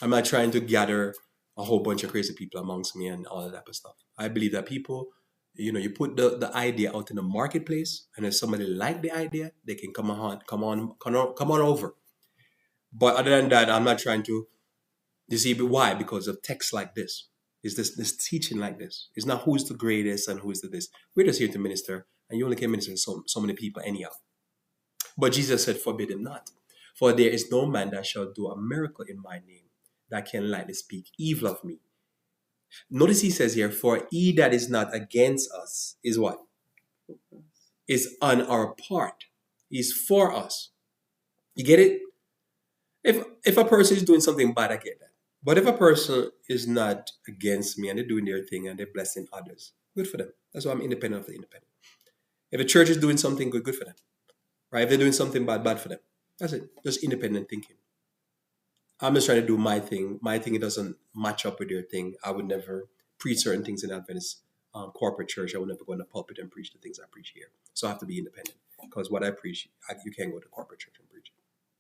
I'm not trying to gather a whole bunch of crazy people amongst me and all of that type of stuff. I believe that people, you put the idea out in the marketplace, and if somebody like the idea, they can come on over. But other than that, I'm not trying to. You see, why? Because of texts like this. Is this teaching like this? It's not who's the greatest and who's the this. We're just here to minister, and you only can minister to so many people anyhow. But Jesus said, forbid him not. For there is no man that shall do a miracle in my name that can lightly speak evil of me. Notice he says here, for he that is not against us is what? Is on our part. He's for us. You get it? If a person is doing something bad, I get that. But if a person is not against me and they're doing their thing and they're blessing others, good for them. That's why I'm independent of the independent. If a church is doing something good, good for them. Right? If they're doing something bad, bad for them. That's it. Just independent thinking. I'm just trying to do my thing. My thing, it doesn't match up with your thing. I would never preach certain things in Adventist corporate church. I would never go in the pulpit and preach the things I preach here. So I have to be independent. Because what I preach, you can't go to corporate church and preach.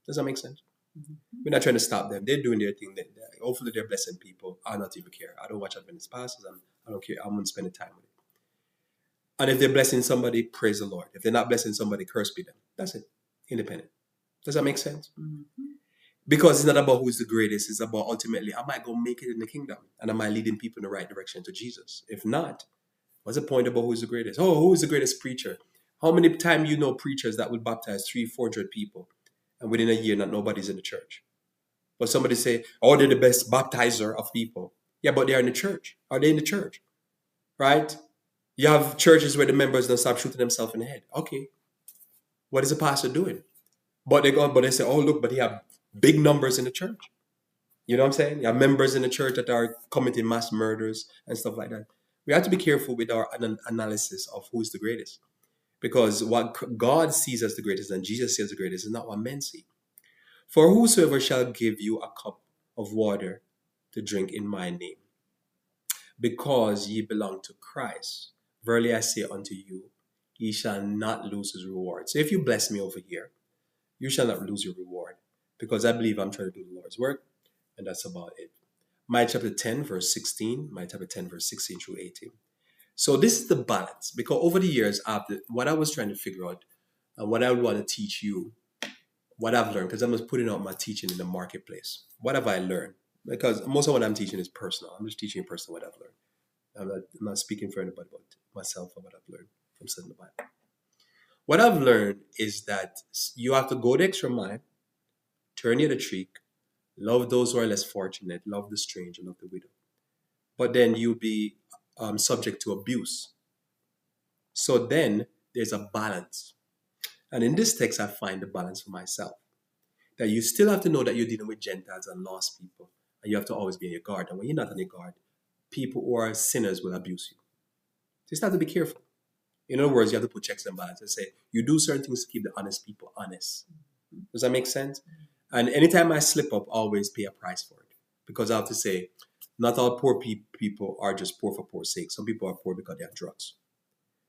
Does that make sense? Mm-hmm. We're not trying to stop them. They're doing their thing. Hopefully they're blessing people. I don't even care. I don't watch Adventist pastors. I don't care. I'm going to spend the time with it. And if they're blessing somebody, praise the Lord. If they're not blessing somebody, curse be them. That's it. Independent. Does that make sense? Mm-hmm. Because it's not about who's the greatest. It's about ultimately, am I going to make it in the kingdom? And am I leading people in the right direction to Jesus? If not, what's the point about who's the greatest? Oh, who is the greatest preacher? How many times you know preachers that will baptize 300-400 people and within a year not nobody's in the church? But somebody say, oh, they're the best baptizer of people. Yeah, but they're in the church. Are they in the church? Right? You have churches where the members don't stop shooting themselves in the head. Okay. What is the pastor doing? But they say, oh, look, but he have big numbers in the church. You know what I'm saying? You have members in the church that are committing mass murders and stuff like that. We have to be careful with our analysis of who is the greatest. Because what God sees as the greatest and Jesus sees as the greatest is not what men see. For whosoever shall give you a cup of water to drink in my name, because ye belong to Christ, verily I say unto you, he shall not lose his reward. So if you bless me over here, you shall not lose your reward, because I believe I'm trying to do the Lord's work, and that's about it. Matthew chapter 10, verse 16, Matthew chapter 10, verse 16 through 18. So this is the balance, because over the years, what I was trying to figure out, and what I would want to teach you, what I've learned, because I'm just putting out my teaching in the marketplace. What have I learned? Because most of what I'm teaching is personal. I'm just teaching you personally what I've learned. I'm not speaking for anybody but myself or what I've learned from studying the Bible. What I've learned is that you have to go the extra mile, turn the other cheek, love those who are less fortunate, love the stranger, love the widow. But then you'll be subject to abuse. So then there's a balance. And in this text, I find the balance for myself. That you still have to know that you're dealing with Gentiles and lost people. And you have to always be on your guard. And when you're not on your guard, people who are sinners will abuse you. So you just have to be careful. In other words, you have to put checks and balances and say, you do certain things to keep the honest people honest. Does that make sense? And anytime I slip up, I always pay a price for it. Because I have to say, not all poor people are just poor for poor sake. Some people are poor because they have drugs.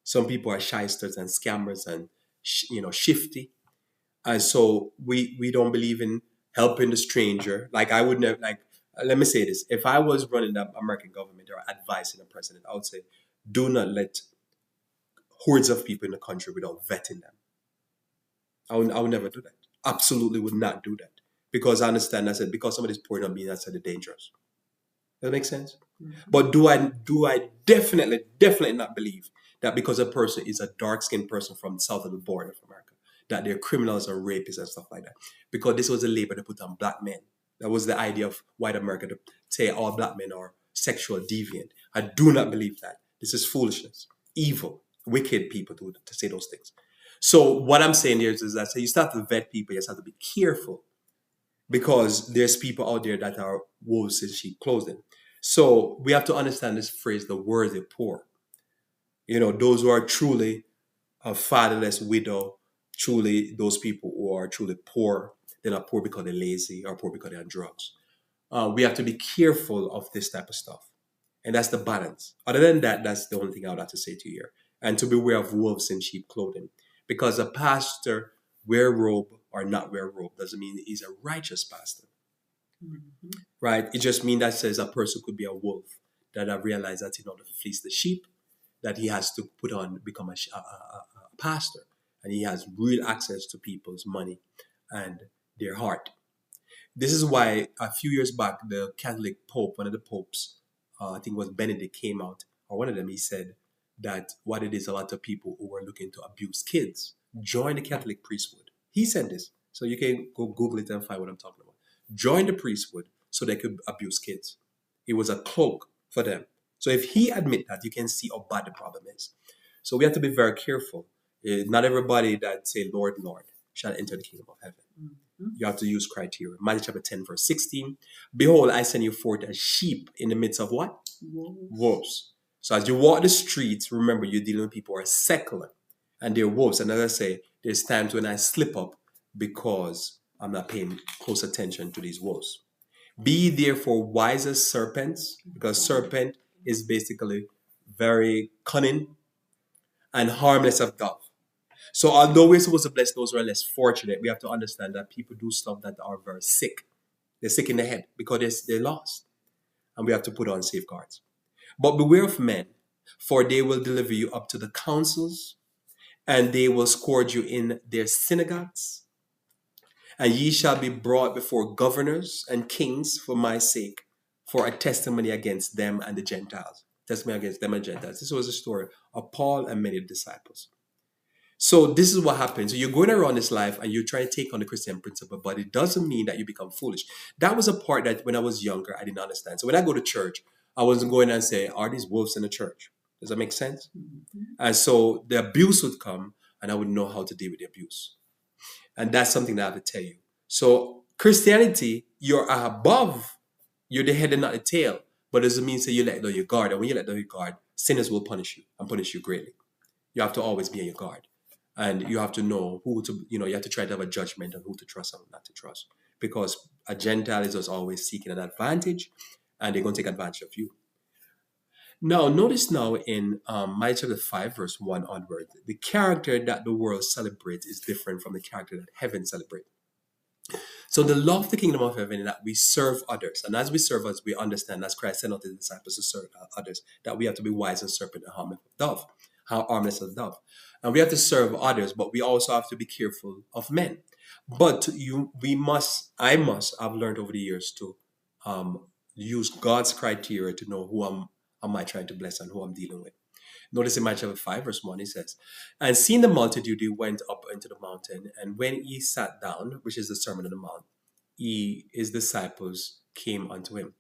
Some people are shysters and scammers and shifty. And so we don't believe in helping the stranger. Like I would never, let me say this. If I was running the American government or advising the president, I would say, do not let hordes of people in the country without vetting them. I would never do that. Absolutely would not do that. Because I understand, I said, because somebody's pouring on me, that's dangerous. Does that make sense? Mm-hmm. But do I definitely not believe that because a person is a dark-skinned person from south of the border of America, that they're criminals or rapists and stuff like that? Because this was a label they put on black men. That was the idea of white America, to say all black men are sexual deviant. I do not believe that. This is foolishness, evil, wicked people to say those things. So what I'm saying here is that you start to vet people, you just have to be careful, because there's people out there that are wolves in sheep clothing. So we have to understand this phrase, the worthy poor. Those who are truly a fatherless widow, truly those people who are truly poor. They're not poor because they're lazy or poor because they're on drugs. We have to be careful of this type of stuff. And that's the balance. Other than that, that's the only thing I would have to say to you here. And to beware of wolves in sheep clothing. Because a pastor, wear robe or not wear robe, doesn't mean he's a righteous pastor. Mhm. Right? It just means that says a person could be a wolf that have realized that in order to fleece the sheep, that he has to become a pastor. And he has real access to people's money and their heart. This is why a few years back, the Catholic Pope, one of the popes, I think it was Benedict, came out, or one of them, he said that what it is, a lot of people who were looking to abuse kids join the Catholic priesthood. He said this. So you can go Google it and find what I'm talking about. Join the priesthood so they could abuse kids. It was a cloak for them. So if he admit that, you can see how bad the problem is. So we have to be very careful. Not everybody that say, Lord, Lord, shall enter the kingdom of heaven. Mhm. You have to use criteria. Matthew chapter 10, verse 16. Behold, I send you forth as sheep in the midst of what? Wolves. Wolves. So as you walk the streets, remember you're dealing with people who are secular and they're wolves. And as I say, there's times when I slip up because I'm not paying close attention to these wolves. Be therefore wise as serpents, because serpent is basically very cunning and harmless of dove. So although we're supposed to bless those who are less fortunate, we have to understand that people do stuff that are very sick. They're sick in the head because they're lost. And we have to put on safeguards. But beware of men, for they will deliver you up to the councils, and they will scourge you in their synagogues. And ye shall be brought before governors and kings for my sake, for a testimony against them and the Gentiles. Testimony against them and Gentiles. This was the story of Paul and many disciples. So this is what happens. So you're going around this life and you're trying to take on the Christian principle, but it doesn't mean that you become foolish. That was a part that when I was younger, I didn't understand. So when I go to church, I wasn't going and say, are these wolves in the church? Does that make sense? Mhm. And so the abuse would come and I would know how to deal with the abuse. And that's something that I have to tell you. So Christianity, you're above, you're the head and not the tail, but it doesn't mean say you let down your guard. And when you let down your guard, sinners will punish you and punish you greatly. You have to always be on your guard. And you have to know who to, you have to try to have a judgment on who to trust and who not to trust. Because a Gentile is just always seeking an advantage and they're going to take advantage of you. Now, notice now in Matthew chapter 5, verse 1 onward, the character that the world celebrates is different from the character that heaven celebrates. So the law of the kingdom of heaven is that we serve others. And as we serve others, we understand, as Christ sent out his disciples to serve others, that we have to be wise as serpent and harmless as dove. And we have to serve others, but we also have to be careful of men. But I've learned over the years to um, use God's criteria to know who am I trying to bless and who I'm dealing with. Notice in Matthew chapter 5, verse 1, he says, and seeing the multitude, he went up into the mountain, and when he sat down, which is the Sermon on the Mount, his disciples came unto him.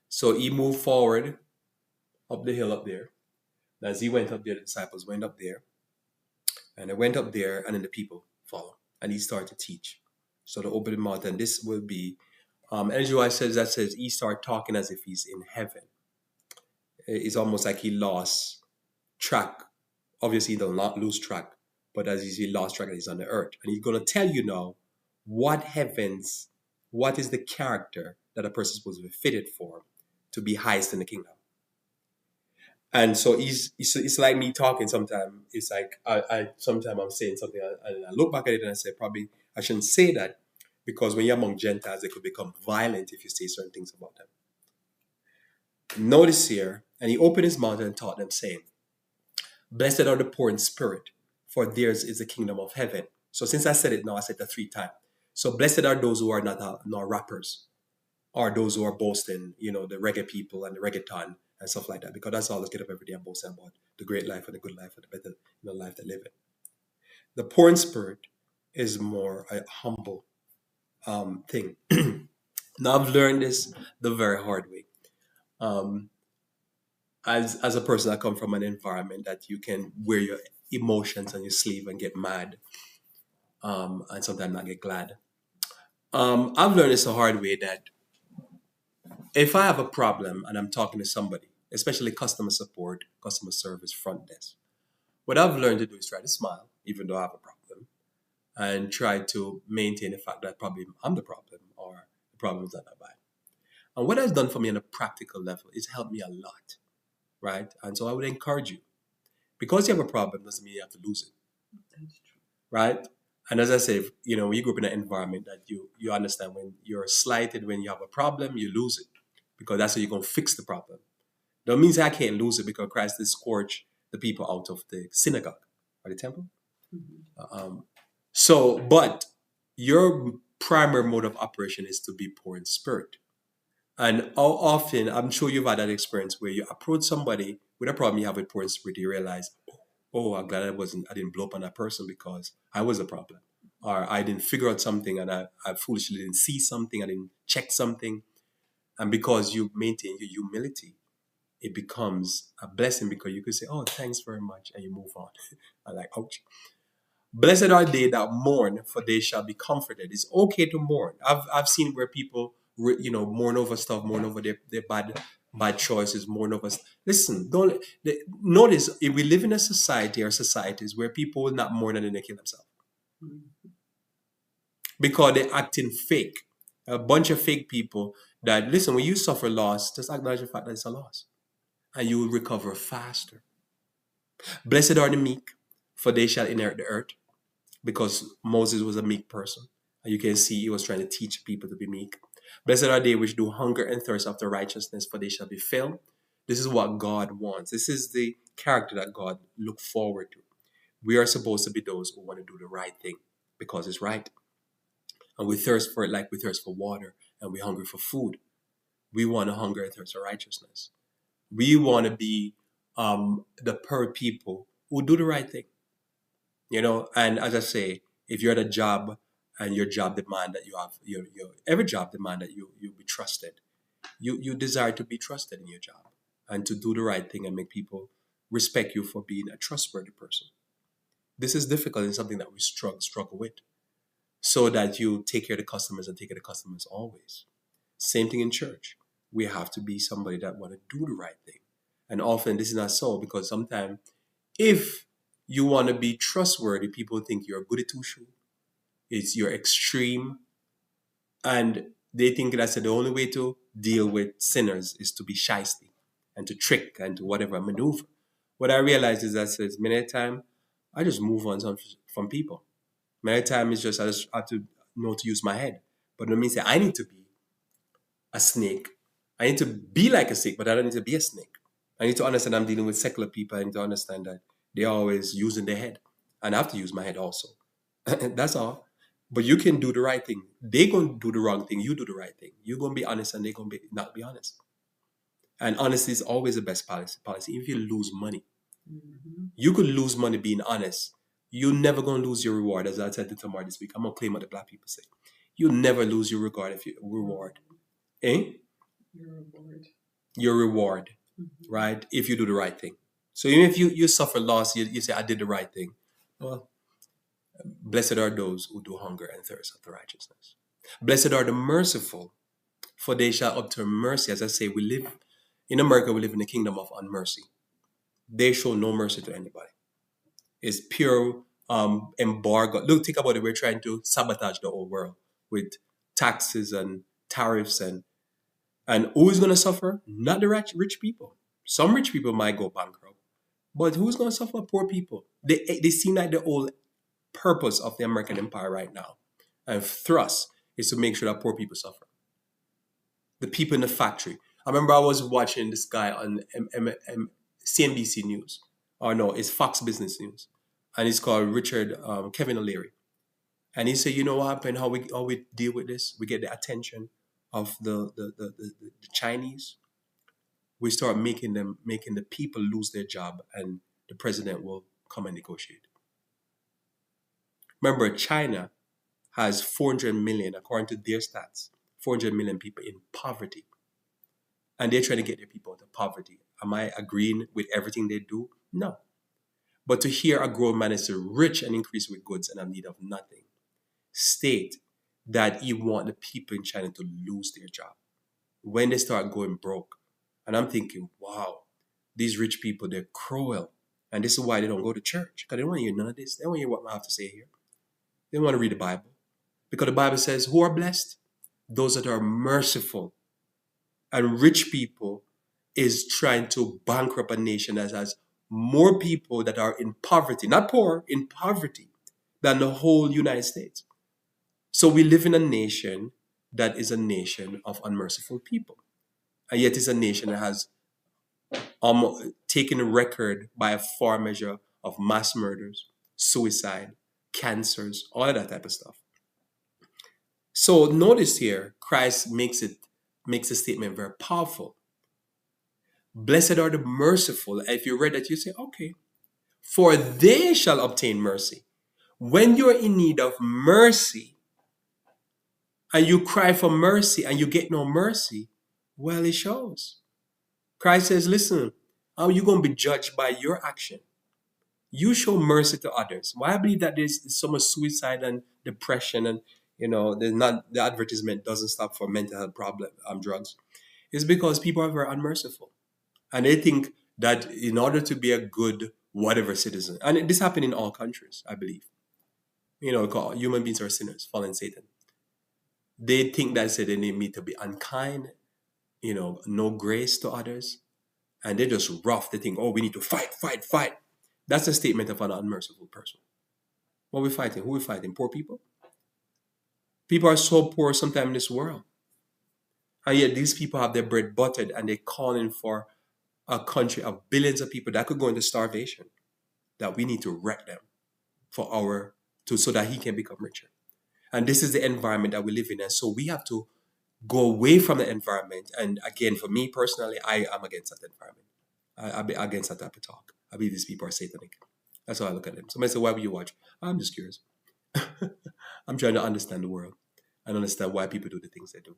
So he moved forward up the hill up there. As he went up there, the disciples went up there, and they went up there, and then the people followed, and he started to teach. So the open mouth, and this will be, NGY says he started talking as if he's in heaven. It's almost like he lost track. Obviously, he does not lose track, but as he lost track, he's on the earth. And he's going to tell you now what is the character that a person is supposed to be fitted for to be highest in the kingdom. And so it's like me talking sometimes. It's like I sometimes I'm saying something and I look back at it and I say, probably I shouldn't say that because when you're among Gentiles, they could become violent if you say certain things about them. Notice here, and he opened his mouth and taught them, saying, blessed are the poor in spirit, for theirs is the kingdom of heaven. So since I said it now, I said it 3 times. So blessed are those who are not rappers, or those who are boasting, the reggae people and the reggaeton and stuff like that, because that's all they get up every day and boasting about the great life and the good life and the better life they live in. The poor in spirit is more a humble thing. Now I've learned this the very hard way. As a person that come from an environment that you can wear your emotions on your sleeve and get mad, and sometimes not get glad. I've learned this the hard way that if I have a problem and I'm talking to somebody, especially customer support, customer service, front desk, what I've learned to do is try to smile, even though I have a problem, and try to maintain the fact that probably I'm the problem or the problem is not that bad. And what that's done for me on a practical level is helped me a lot, right? And so I would encourage you, because you have a problem doesn't mean you have to lose it, That's true. right? And as I say, when you grow up in an environment that you understand when you're slighted, when you have a problem, you lose it because that's how you're going to fix the problem. That means I can't lose it because Christ did scourge the people out of the synagogue or the temple. Um, but your primary mode of operation is to be poor in spirit. And how often, I'm sure you've had that experience where you approach somebody with a problem you have with poor in spirit, you realize, oh, I'm glad I didn't blow up on that person because I was a problem. Or I didn't figure out something and I foolishly didn't see something, I didn't check something. And because you maintain your humility, it becomes a blessing because you could say, oh, thanks very much, and you move on. I'm like, ouch. Blessed are they that mourn, for they shall be comforted. It's okay to mourn. I've seen where people, mourn over stuff, mourn over their bad choices, mourn over. Listen, don't notice if we live in a society or societies where people will not mourn and then they kill themselves because they're acting fake. A bunch of fake people that listen. When you suffer loss, just acknowledge the fact that it's a loss, and you will recover faster. Blessed are the meek, for they shall inherit the earth. Because Moses was a meek person. And you can see he was trying to teach people to be meek. Blessed are they which do hunger and thirst after righteousness, for they shall be filled. This is what God wants. This is the character that God look forward to. We are supposed to be those who want to do the right thing because it's right. And we thirst for it like we thirst for water and we hunger for food. We want to hunger and thirst for righteousness. We want to be the per people who do the right thing. And as I say, if you're at a job and your job demand that you have your every job demand that you be trusted, you desire to be trusted in your job and to do the right thing and make people respect you for being a trustworthy person. This is difficult and something that we struggle with, so that you take care of the customers and take care of the customers always. Same thing in church. We have to be somebody that want to do the right thing, and often this is not so because sometimes if you want to be trustworthy, people think you're goody two shoe. It's you're extreme, and they think that's the only way to deal with sinners is to be shysty and to trick and to whatever maneuver. What I realize is that says many time I just move on from people. Many times it's just I just have to know to use my head. But it means that I need to be a snake. I need to be like a snake, but I don't need to be a snake. I need to understand I'm dealing with secular people. I need to understand that they're always using their head. And I have to use my head also. That's all. But you can do the right thing. They're going to do the wrong thing. You do the right thing. You're going to be honest and they're going to be not be honest. And honesty is always the best policy. If you lose money, you could lose money being honest. You're never going to lose your reward. As I said to Tamar this week, I'm going to claim what the black people say. You'll never lose your regard if you reward. Eh? Your reward. Your reward, right? If you do the right thing. So even if you suffer loss, you say, I did the right thing. Well, blessed are those who do hunger and thirst after righteousness. Blessed are the merciful, for they shall obtain mercy. As I say, we live in America, we live in the kingdom of unmercy. They show no mercy to anybody. It's pure embargo. Look, think about it. We're trying to sabotage the whole world with taxes and tariffs and who is going to suffer? Not the rich people. Some rich people might go bankrupt, but who's going to suffer? Poor people. They seem like the whole purpose of the American empire right now and thrust is to make sure that poor people suffer. The people in the factory. I remember I was watching this guy on CNBC News. Or no, it's Fox Business News. And it's called Richard Kevin O'Leary. And he said, you know what happened? How we deal with this? We get the attention of the Chinese. We start making the people lose their job and the president will come and negotiate. Remember, China has 400 million, according to their stats, 400 million people in poverty. And they're trying to get their people out of poverty. Am I agreeing with everything they do? No. But to hear a grown man is rich and increase with goods and have need of nothing, state that you want the people in China to lose their job. when they start going broke. And I'm thinking, wow, these rich people, they're cruel. And this is why they don't go to church, because they don't want to hear none of this. They don't want to hear what I have to say here. They don't want to read the Bible. Because the Bible says, who are blessed? Those that are merciful. And rich people is trying to bankrupt a nation that has more people that are in poverty, not poor, in poverty, than the whole United States. So we live in a nation that is a nation of unmerciful people. And yet it's a nation that has taken a record by a far measure of mass murders, suicide, cancers, all of that type of stuff. So notice here, Christ makes a statement very powerful. Blessed are the merciful. If you read that, you say, okay, for they shall obtain mercy. When you're in need of mercy and you cry for mercy and you get no mercy, well, it shows. Christ says, listen, how are you going to be judged by your action? You show mercy to others. Why I believe that there's so much suicide and depression, and there's not, the advertisement doesn't stop for mental health problem drugs, is because people are very unmerciful. And they think that in order to be a good whatever citizen, and this happened in all countries, I believe. Human beings are sinners, fallen Satan. They think that they need me to be unkind, no grace to others, and they're just rough. They think, oh, we need to fight, fight, fight. That's a statement of an unmerciful person. What are we fighting? Who are we fighting? Poor people? People are so poor sometimes in this world. And yet these people have their bread buttered and they're calling for a country of billions of people that could go into starvation, that we need to wreck them so that he can become richer. And this is the environment that we live in. And so we have to go away from the environment. And again, for me personally, I am against that environment. I'll be against that type of talk. I believe these people are satanic. That's how I look at them. Somebody say, why would you watch? I'm just curious. I'm trying to understand the world and understand why people do the things they do.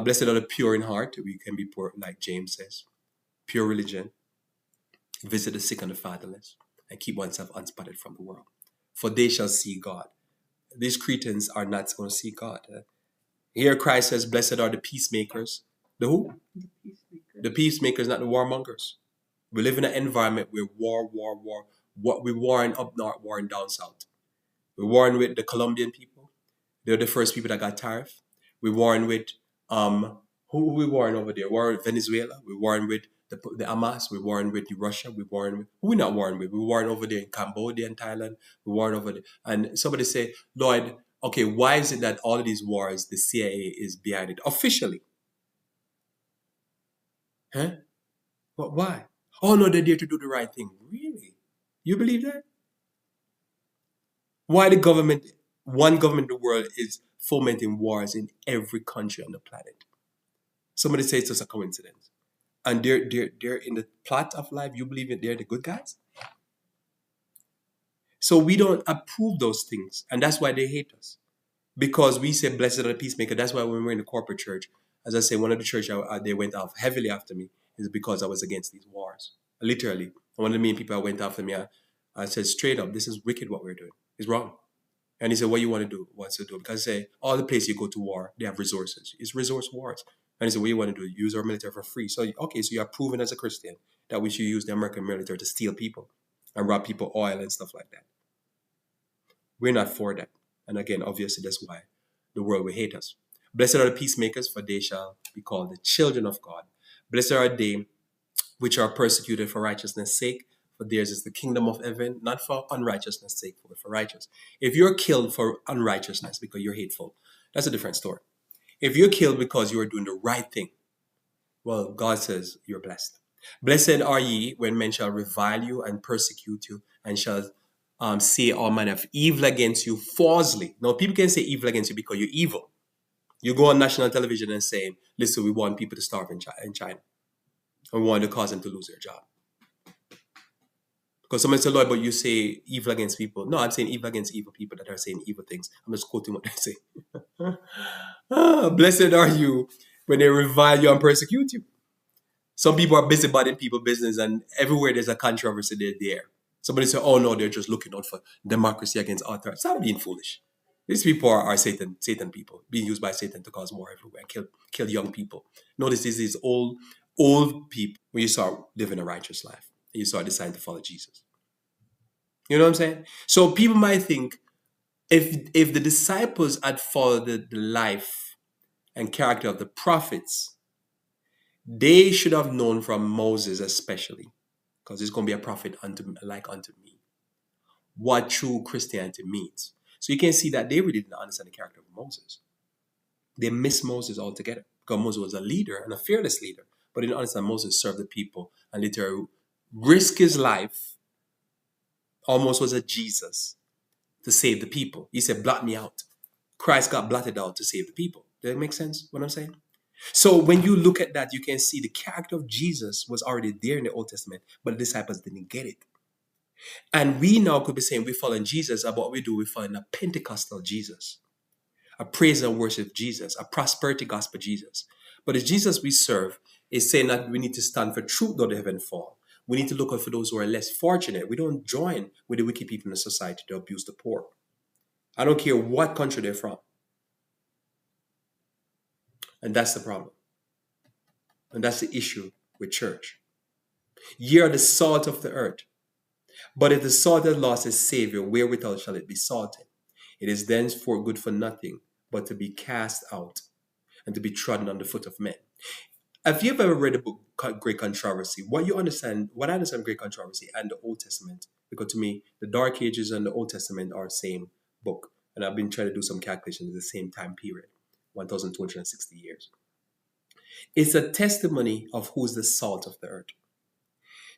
Blessed are the pure in heart. We can be poor, like James says. Pure religion. Visit the sick and the fatherless. And keep oneself unspotted from the world. For they shall see God. These Cretans are not going to see God. Here Christ says, blessed are the peacemakers. The who? The peacemakers. The peacemakers, not the warmongers. We live in an environment where war. We're warring up north, warring down south. We're warring with the Colombian people. They're the first people that got tariff. We're warring with who we warring over there? We're warring with Venezuela. We're warring with the Hamas. We're warring with Russia. We're warring with who we're not warring with. We're warring over there in Cambodia and Thailand. We're warring over there. And somebody say, Lord, okay, why is it that all of these wars the CIA is behind it officially? Huh? But why? Oh no, they're there to do the right thing. Really? You believe that? Why one government in the world is fomenting wars in every country on the planet? Somebody says it's just a coincidence. And they're in the plot of life, you believe that they're the good guys? So we don't approve those things. And that's why they hate us. Because we say, blessed are the peacemaker. That's why when we're in the corporate church, as I say, one of the church they went off heavily after me is because I was against these wars. Literally. One of the main people I went after me, I said straight up, this is wicked what we're doing. It's wrong. And he said, what do you want to do? What's to do? Because I say, all the places you go to war, they have resources. It's resource wars. And he said, what do you want to do? Use our military for free. So, okay, so you are proven as a Christian that we should use the American military to steal people and rob people oil and stuff like that. We're not for that. And again, obviously, that's why the world will hate us. Blessed are the peacemakers, for they shall be called the children of God. Blessed are they which are persecuted for righteousness' sake, for theirs is the kingdom of heaven, not for unrighteousness' sake, but for righteous. If you're killed for unrighteousness because you're hateful, that's a different story. If you're killed because you are doing the right thing, well, God says you're blessed. Blessed are ye when men shall revile you and persecute you and shall say all manner of evil against you falsely. Now, people can say evil against you because you're evil. You go on national television and say, listen, we want people to starve in China. And we want to cause them to lose their job. Because somebody said, Lord, but you say evil against people. No, I'm saying evil against evil people that are saying evil things. I'm just quoting what they say. Blessed are you when they revile you and persecute you. Some people are busybodying people's business, and everywhere there's a controversy, they're there. Somebody say, oh no, they're just looking out for democracy against authority. Stop being foolish. These people are Satan people, being used by Satan to cause war everywhere, kill young people. Notice this is old people when you start living a righteous life and you start deciding to follow Jesus. You know what I'm saying? So people might think if the disciples had followed the life and character of the prophets, they should have known from Moses especially, because he's going to be a prophet unto me, what true Christianity means. So you can see that they really didn't understand the character of Moses. They missed Moses altogether because Moses was a leader and a fearless leader. But they didn't understand Moses served the people and literally risked his life, almost was a Jesus, to save the people. He said, blot me out. Christ got blotted out to save the people. Does that make sense what I'm saying? So when you look at that, you can see the character of Jesus was already there in the Old Testament, but the disciples didn't get it. And we now could be saying we're following Jesus, and what we do, we're following a Pentecostal Jesus, a praise and worship Jesus, a prosperity gospel Jesus. But the Jesus we serve is saying that we need to stand for truth though the heaven fall. We need to look out for those who are less fortunate. We don't join with the wicked people in the society to abuse the poor. I don't care what country they're from. And that's the problem. And that's the issue with church. Ye are the salt of the earth. But if the salt has lost its savior, wherewithal shall it be salted? It is thenceforth good for nothing, but to be cast out and to be trodden under the foot of men. Have you ever read the book Great Controversy? What I understand Great Controversy and the Old Testament, because to me, the Dark Ages and the Old Testament are the same book. And I've been trying to do some calculations in the same time period, 1,260 years. It's a testimony of who's the salt of the earth.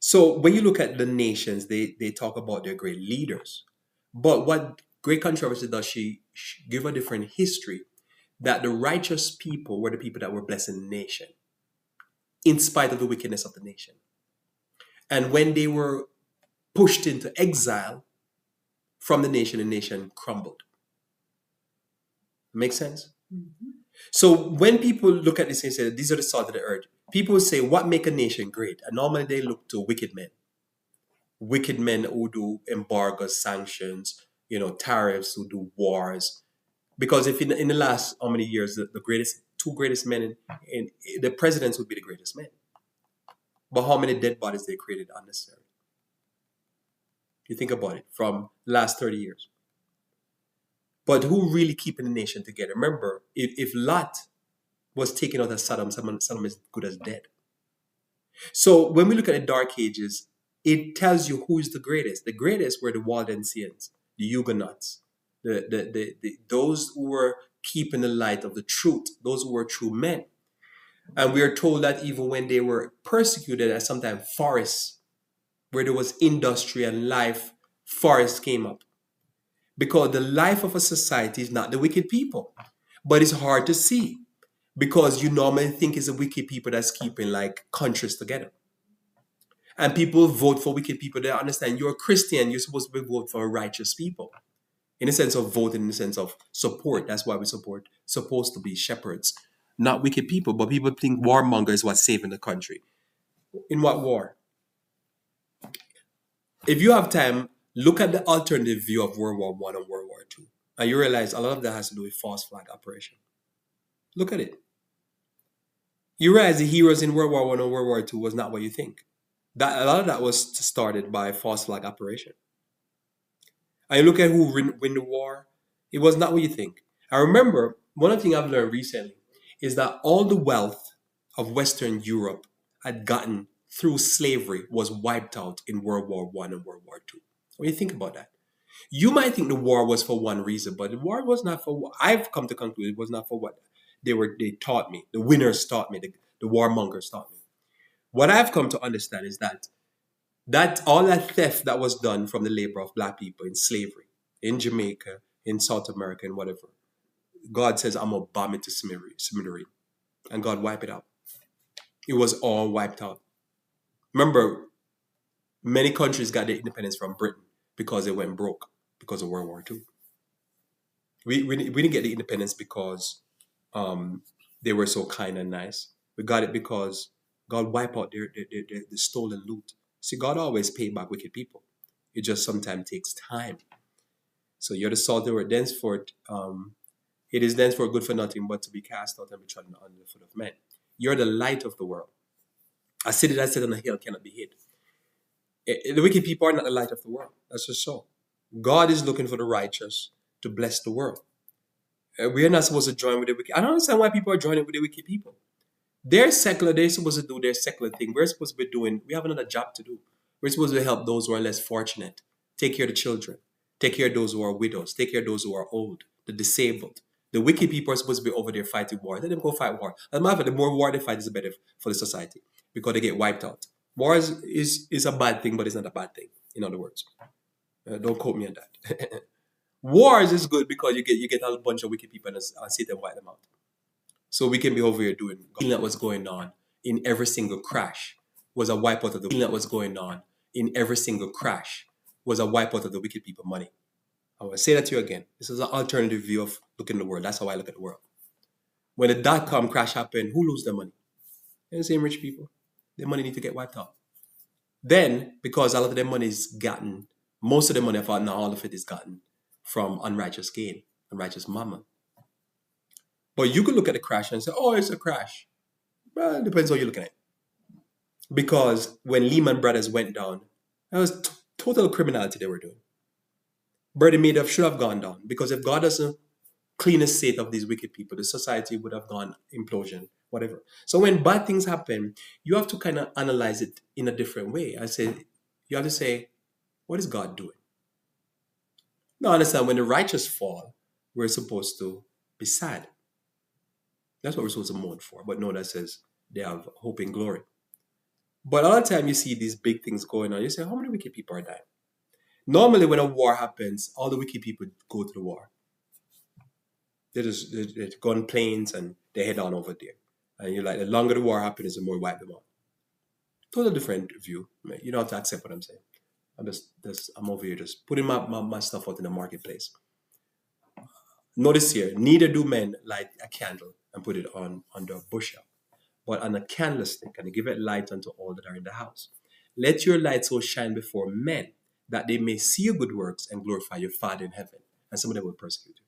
So when you look at the nations, they talk about their great leaders. But what Great Controversy does, she give a different history that the righteous people were the people that were blessing the nation, in spite of the wickedness of the nation. And when they were pushed into exile from the nation crumbled. Make sense? Mm-hmm. So when people look at this and say, these are the salt of the earth, people say, what make a nation great? And normally they look to wicked men who do embargoes, sanctions, tariffs, who do wars. Because if in the last how many years, the two greatest men in the presidents would be the greatest men. But how many dead bodies they created unnecessary? You think about it from the last 30 years. But who really keeping the nation together? Remember, if Lot was taken out of Saddam, Saddam is good as dead. So when we look at the Dark Ages, it tells you who is the greatest. The greatest were the Waldensians, the Huguenots, those who were keeping the light of the truth, those who were true men. And we are told that even when they were persecuted, at sometimes forests, where there was industry and life, forests came up. Because the life of a society is not the wicked people. But it's hard to see because you normally think it's the wicked people that's keeping like countries together. And people vote for wicked people. They understand you're a Christian, you're supposed to be vote for righteous people. In the sense of voting, in the sense of support. That's why we supposed to be shepherds, not wicked people. But people think warmonger is what's saving the country. In what war? If you have time, look at the alternative view of World War I and World War II. And you realize a lot of that has to do with false flag operation. Look at it. You realize the heroes in World War I and World War II was not what you think. That a lot of that was started by false flag operation. And you look at who win the war, it was not what you think. I remember one of the things I've learned recently is that all the wealth of Western Europe had gotten through slavery was wiped out in World War I and World War II. When you think about that, you might think the war was for one reason, but the war was not for what I've come to conclude it was not for what they taught me. The winners taught me, the warmongers taught me. What I've come to understand is that all that theft that was done from the labor of black people in slavery, in Jamaica, in South America, and whatever, God says, I'm gonna bomb it to smithereens. And God wiped it out. It was all wiped out. Remember, many countries got their independence from Britain because they went broke because of World War II. We didn't get the independence because they were so kind and nice. We got it because God wiped out the stolen loot. See, God always paid back wicked people. It just sometimes takes time. So you're the salt of the world. Thenceforth, it is thenceforth good for nothing but to be cast out and be trodden under the foot of men. You're the light of the world. A city that set on a hill cannot be hid. The wicked people are not the light of the world. That's just so. God is looking for the righteous to bless the world. We are not supposed to join with the wicked. I don't understand why people are joining with the wicked people. They're secular. They're supposed to do their secular thing. We're supposed to be doing, we have another job to do. We're supposed to help those who are less fortunate. Take care of the children. Take care of those who are widows. Take care of those who are old, the disabled. The wicked people are supposed to be over there fighting war. Let them go fight war. As a matter of fact, the more war they fight, is the better for the society because they get wiped out. War is a bad thing, but it's not a bad thing, in other words. Don't quote me on that. Wars is good because you get a bunch of wicked people and see them wipe them out. So we can be over here doing that was going on in every single crash was a wipeout of the that was going on in every single crash was a wipeout of the wicked people money. I want to say that to you again. This is an alternative view of looking at the world. That's how I look at the world. When the dot-com crash happened, who lose their money? The same rich people. Their money need to get wiped out. Then, because a lot of their money is gotten, most of the money, if not all of it, is gotten from unrighteous gain, unrighteous mammon. But you could look at the crash and say, oh, it's a crash. Well, it depends how you're looking at it. Because when Lehman Brothers went down, that was total criminality they were doing. Bernie Madoff should have gone down. Because if God doesn't clean the state of these wicked people, the society would have gone implosion, whatever. So when bad things happen, you have to kind of analyze it in a different way. You have to say, what is God doing? Now understand, when the righteous fall, we're supposed to be sad. That's what we're supposed to mourn for. But no, that says they have hope in glory. But all the time you see these big things going on, you say, how many wicked people are dying? Normally when a war happens, all the wicked people go to the war. They go on planes and they head on over there. And you're like, the longer the war happens, the more wipe them out. Total different view. You don't have to accept what I'm saying. I'm over here just putting my stuff out in the marketplace. Notice here, neither do men light a candle and put it on under a bushel, but on a candlestick, and give it light unto all that are in the house. Let your light so shine before men that they may see your good works and glorify your Father in heaven. And some of them will persecute you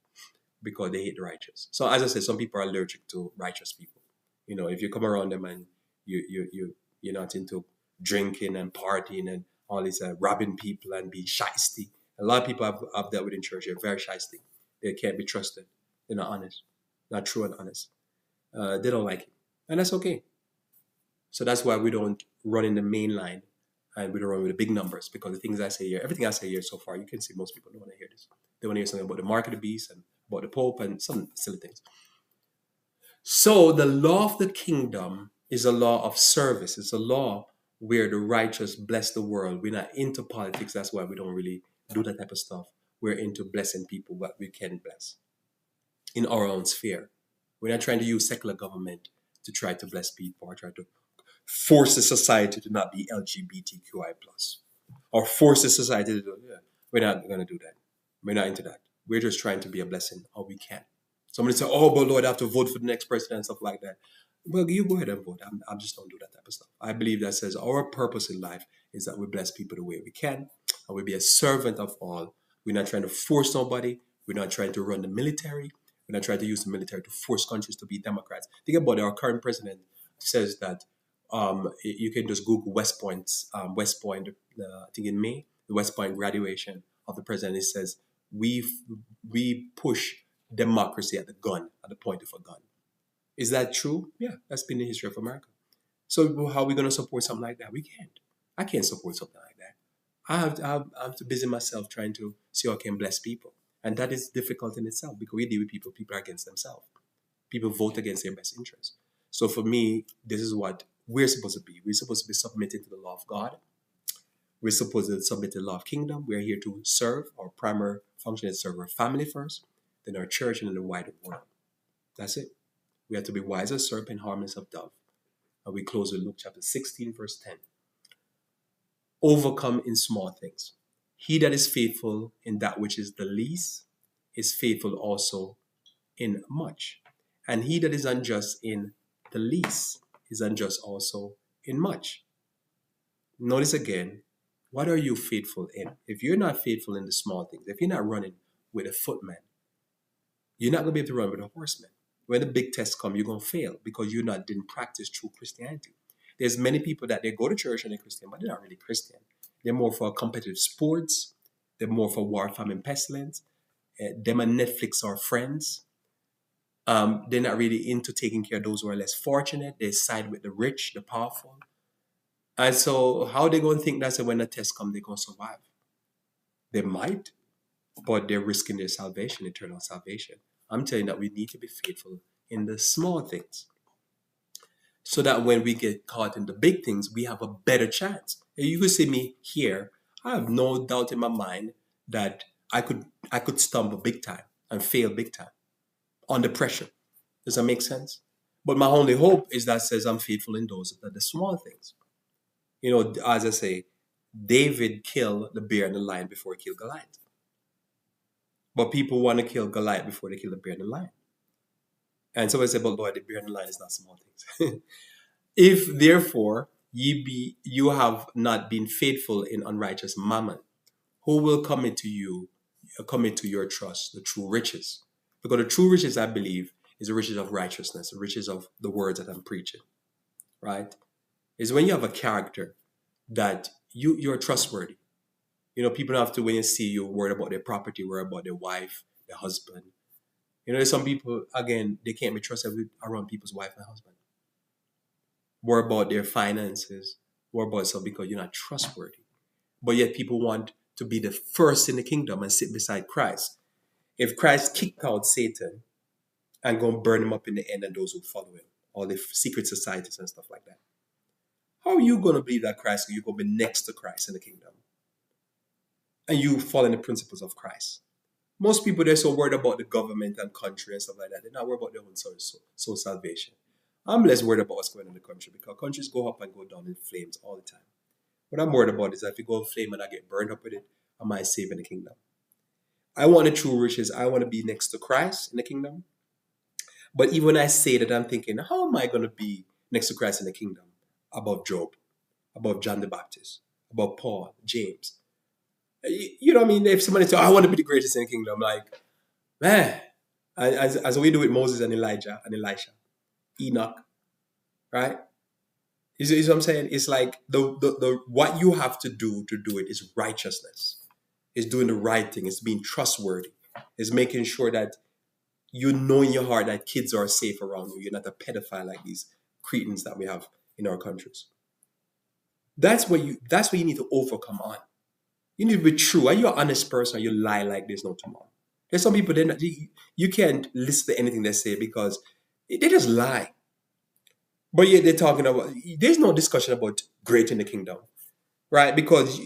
because they hate the righteous. So as I said, some people are allergic to righteous people. You know, if you come around them and you're not into drinking and partying and all this robbing people and being shysty. A lot of people have dealt with in church. They're very shysty. They can't be trusted. They're not honest, not true and honest. They don't like it, and that's okay. So that's why we don't run in the main line and we don't run with the big numbers, because the things I say here, everything I say here so far, you can see most people don't want to hear this. They want to hear something about the mark of the beast and about the Pope and some silly things. So the law of the kingdom is a law of service. It's a law where the righteous bless the world. We're not into politics. That's why we don't really do that type of stuff. We're into blessing people what we can bless in our own sphere. We're not trying to use secular government to try to bless people or try to force the society to not be LGBTQI plus or force the society to do it. We're not going to do that. We're not into that. We're just trying to be a blessing all we can. Somebody say, oh, but Lord, I have to vote for the next president and stuff like that. Well, you go ahead and vote. I just don't do that type of stuff. I believe that says our purpose in life is that we bless people the way we can, and we be a servant of all. We're not trying to force nobody. We're not trying to run the military. We're not trying to use the military to force countries to be Democrats. Think about it. Our current president says that you can just Google West Point, I think in May, the West Point graduation of the president. It says, we push democracy at the point of a gun. Is that true? Yeah, that's been the history of America. So how are we going to support something like that? We can't. I can't support something like that. I have to busy myself trying to see how I can bless people. And that is difficult in itself because we deal with people are against themselves. People vote against their best interests. So for me, this is what we're supposed to be. We're supposed to be submitted to the law of God. We're supposed to submit to the law of kingdom. We're here to serve. Our primary function is to serve our family first, then our church, and then the wider world. That's it. We have to be wise as serpent, harmless of dove. And we close with Luke chapter 16, verse 10. Overcome in small things. He that is faithful in that which is the least is faithful also in much. And he that is unjust in the least is unjust also in much. Notice again, what are you faithful in? If you're not faithful in the small things, if you're not running with a footman. You're not going to be able to run with a horseman. When the big tests come, you're going to fail because you not didn't practice true Christianity. There's many people that they go to church and they're Christian, but they're not really Christian. They're more for competitive sports. They're more for war, famine, pestilence. Them and Netflix are friends. They're not really into taking care of those who are less fortunate. They side with the rich, the powerful. And so how they going to think that when the test comes, they're going to survive? They might, but they're risking their salvation, eternal salvation. I'm telling you that we need to be faithful in the small things so that when we get caught in the big things, we have a better chance. And you could see me here. I have no doubt in my mind that I could stumble big time and fail big time under pressure. Does that make sense? But my only hope is that says I'm faithful in those that the small things. You know, as I say, David killed the bear and the lion before he killed Goliath. But people want to kill Goliath before they kill the bear and the lion. And somebody said, but Lord, the bear and the lion is not small things. If therefore you have not been faithful in unrighteous mammon, who will commit to your trust, the true riches? Because the true riches, I believe, is the riches of righteousness, the riches of the words that I'm preaching, right? Is when you have a character that you're trustworthy. You know, people don't have to, when you see you, worry about their property, worry about their wife, their husband. You know, there's some people, again, they can't be trusted around people's wife and husband. Worry about their finances, worry about stuff because you're not trustworthy. But yet people want to be the first in the kingdom and sit beside Christ. If Christ kicked out Satan and go and burn him up in the end and those who follow him, all the secret societies and stuff like that, how are you going to believe that Christ, you're going to be next to Christ in the kingdom? And you follow the principles of Christ. Most people, they're so worried about the government and country and stuff like that. They're not worried about their own soul salvation. I'm less worried about what's going on in the country because countries go up and go down in flames all the time. What I'm worried about is that if you go in flame and I get burned up with it, am I safe in the kingdom? I want the true riches. I want to be next to Christ in the kingdom. But even when I say that, I'm thinking, how am I going to be next to Christ in the kingdom? Above Job, above John the Baptist, above Paul, James. You know what I mean? If somebody says, I want to be the greatest in the kingdom, like, man, as we do with Moses and Elijah and Elisha, Enoch, right? You see what I'm saying? It's like the what you have to do it is righteousness. It's doing the right thing. It's being trustworthy. It's making sure that you know in your heart that kids are safe around you. You're not a pedophile like these cretins that we have in our countries. That's what you need to overcome on. You need to be true. Are you an honest person or you lie like there's no tomorrow? There's some people, you can't listen to anything they say because they just lie. But yet they're talking about, there's no discussion about great in the kingdom, right? Because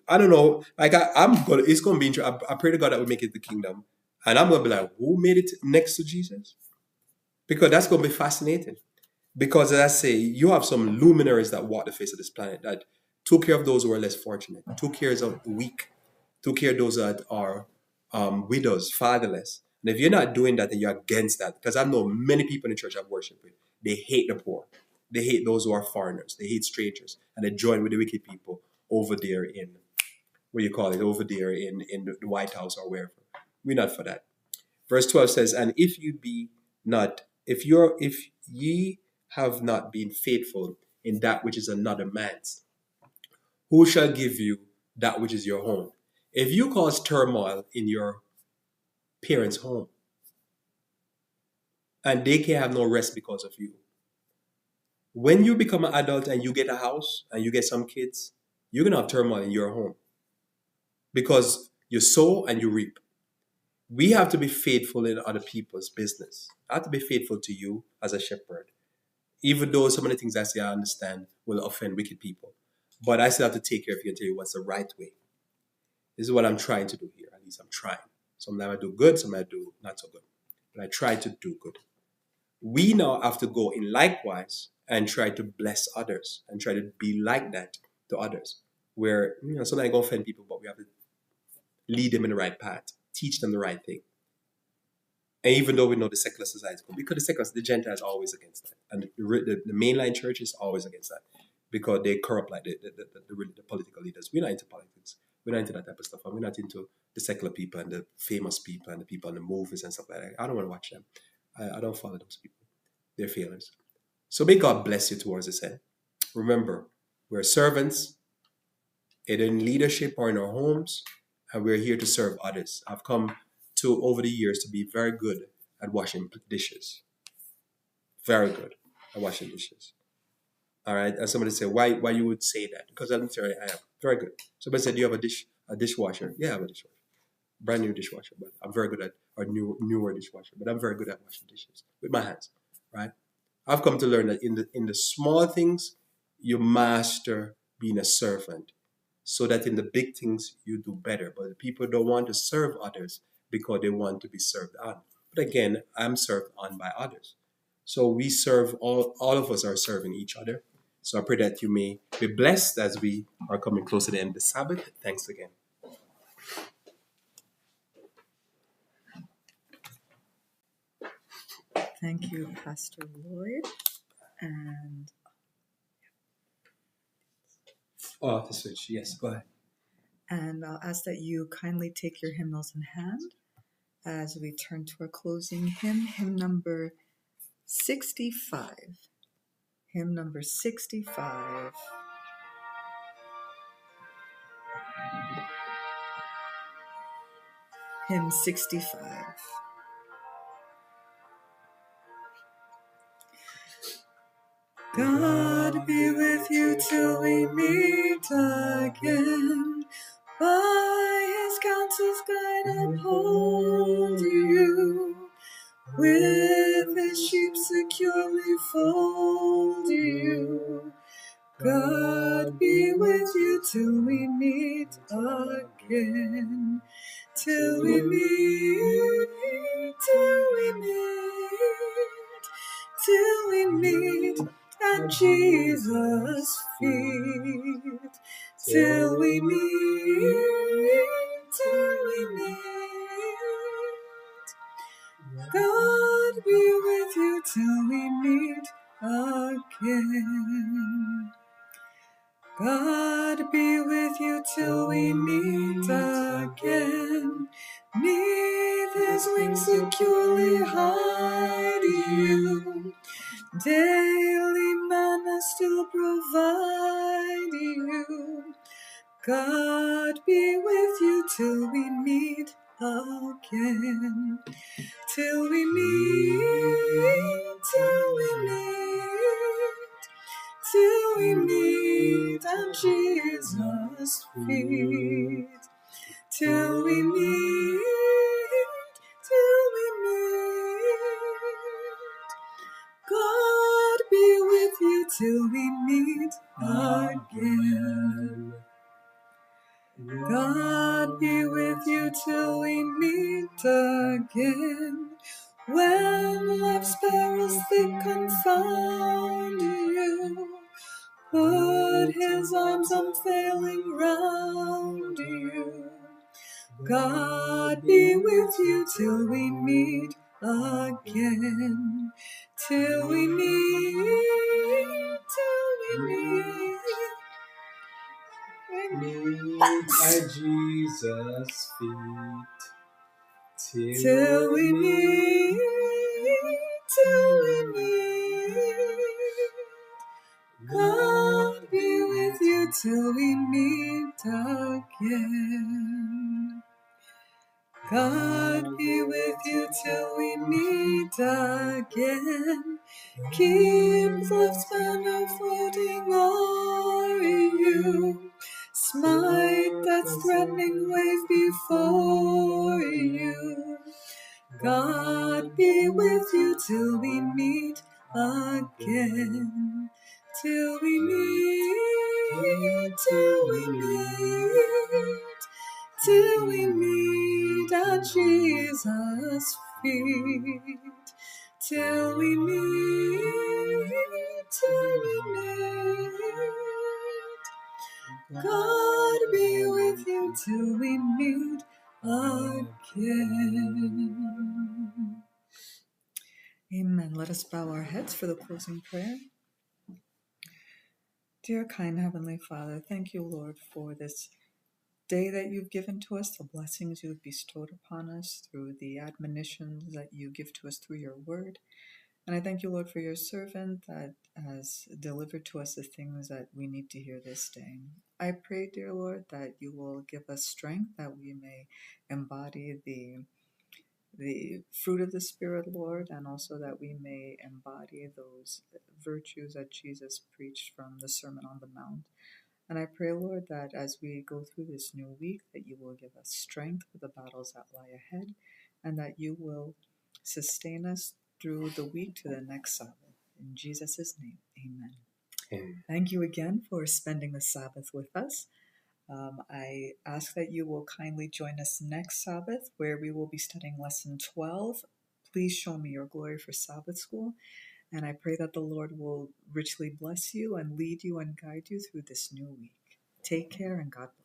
I don't know, like it's going to be interesting. I pray to God that we make it the kingdom. And I'm going to be like, who made it next to Jesus? Because that's going to be fascinating. Because as I say, you have some luminaries that walk the face of this planet that took care of those who are less fortunate, took care of the weak, took care of those that are widows, fatherless. And if you're not doing that, then you're against that. Because I know many people in the church I've worshiped with, they hate the poor. They hate those who are foreigners. They hate strangers. And they join with the wicked people over there in, what do you call it, over there in the White House or wherever. We're not for that. Verse 12 says, and if ye have not been faithful in that which is another man's, who shall give you that which is your own? If you cause turmoil in your parents' home, and they can have no rest because of you, when you become an adult and you get a house and you get some kids, you're going to have turmoil in your home because you sow and you reap. We have to be faithful in other people's business. I have to be faithful to you as a shepherd. Even though some of the things I say I understand will offend wicked people. But I still have to take care of you and tell you what's the right way. This is what I'm trying to do here. At least I'm trying. Sometimes I do good, sometimes I do not so good. But I try to do good. We now have to go in likewise and try to bless others and try to be like that to others. Where, sometimes I go offend people, but we have to lead them in the right path, teach them the right thing. And even though we know the secular society, because the Gentiles are always against that. And the mainline church is always against that. Because they corrupt like the political leaders. We're not into politics. We're not into that type of stuff. We're not into the secular people and the famous people and the people in the movies and stuff like that. I don't want to watch them. I don't follow those people. They're failures. So may God bless you towards this end. Remember, we're servants, either in leadership or in our homes, and we're here to serve others. I've come to, over the years, to be very good at washing dishes. Very good at washing dishes. All right. And somebody said, why you would say that? Because I'm sorry, I am very good. Somebody said, do you have a dishwasher? Yeah, I have a dishwasher. Brand new dishwasher, but I'm very good at a newer dishwasher. But I'm very good at washing dishes with my hands. Right. I've come to learn that in the small things, you master being a servant, so that in the big things you do better. But people don't want to serve others because they want to be served on. But again, I'm served on by others. So we serve, all of us are serving each other. So I pray that you may be blessed as we are coming close to the end of the Sabbath. Thanks again. Thank you, Pastor Lloyd. And Oh, the switch. Yes, go ahead. I'll ask that you kindly take your hymnals in hand as we turn to our closing hymn number 65. Hymn number 65. Hymn 65. God be with you till we meet again. By his counsels guide uphold you. With his sheep securely fold you. God be with you till we meet again. Till we meet, till we meet, till we meet at Jesus' feet. Till we meet, till we meet. God be with you till we meet again. God be with you till we meet again. Neath his wings securely hide you. Daily manna still provide you. God be with you till we meet again. Till we meet, till we meet, till we meet at Jesus' feet. Till we meet, till we meet. God be with you till we meet again. God be with you till we meet again. When life's perils thick confound you, put his arms unfailing round you. God be with you till we meet again. Till we meet, till we meet. At Jesus' feet. Till we meet, till we meet. God be with you till we meet again. God be with you till we meet again. Keep life's banner floating o'er you. Smite that threatening wave before you. God be with you till we meet again. Till we meet, till we meet. Till we meet at Jesus' feet. Till we meet, till we meet. God be with you till we meet again. Amen. Let us bow our heads for the closing prayer. Dear kind Heavenly Father, thank you, Lord, for this day that you've given to us, the blessings you've bestowed upon us through the admonitions that you give to us through your word. And I thank you, Lord, for your servant that has delivered to us the things that we need to hear this day. I pray, dear Lord, that you will give us strength that we may embody the fruit of the Spirit, Lord, and also that we may embody those virtues that Jesus preached from the Sermon on the Mount. And I pray, Lord, that as we go through this new week, that you will give us strength for the battles that lie ahead, and that you will sustain us through the week to the next Sabbath. In Jesus' name, amen. And Thank you again for spending the Sabbath with us. I ask that you will kindly join us next Sabbath, where we will be studying Lesson 12. Please show me your glory for Sabbath school. And I pray that the Lord will richly bless you and lead you and guide you through this new week. Take care and God bless.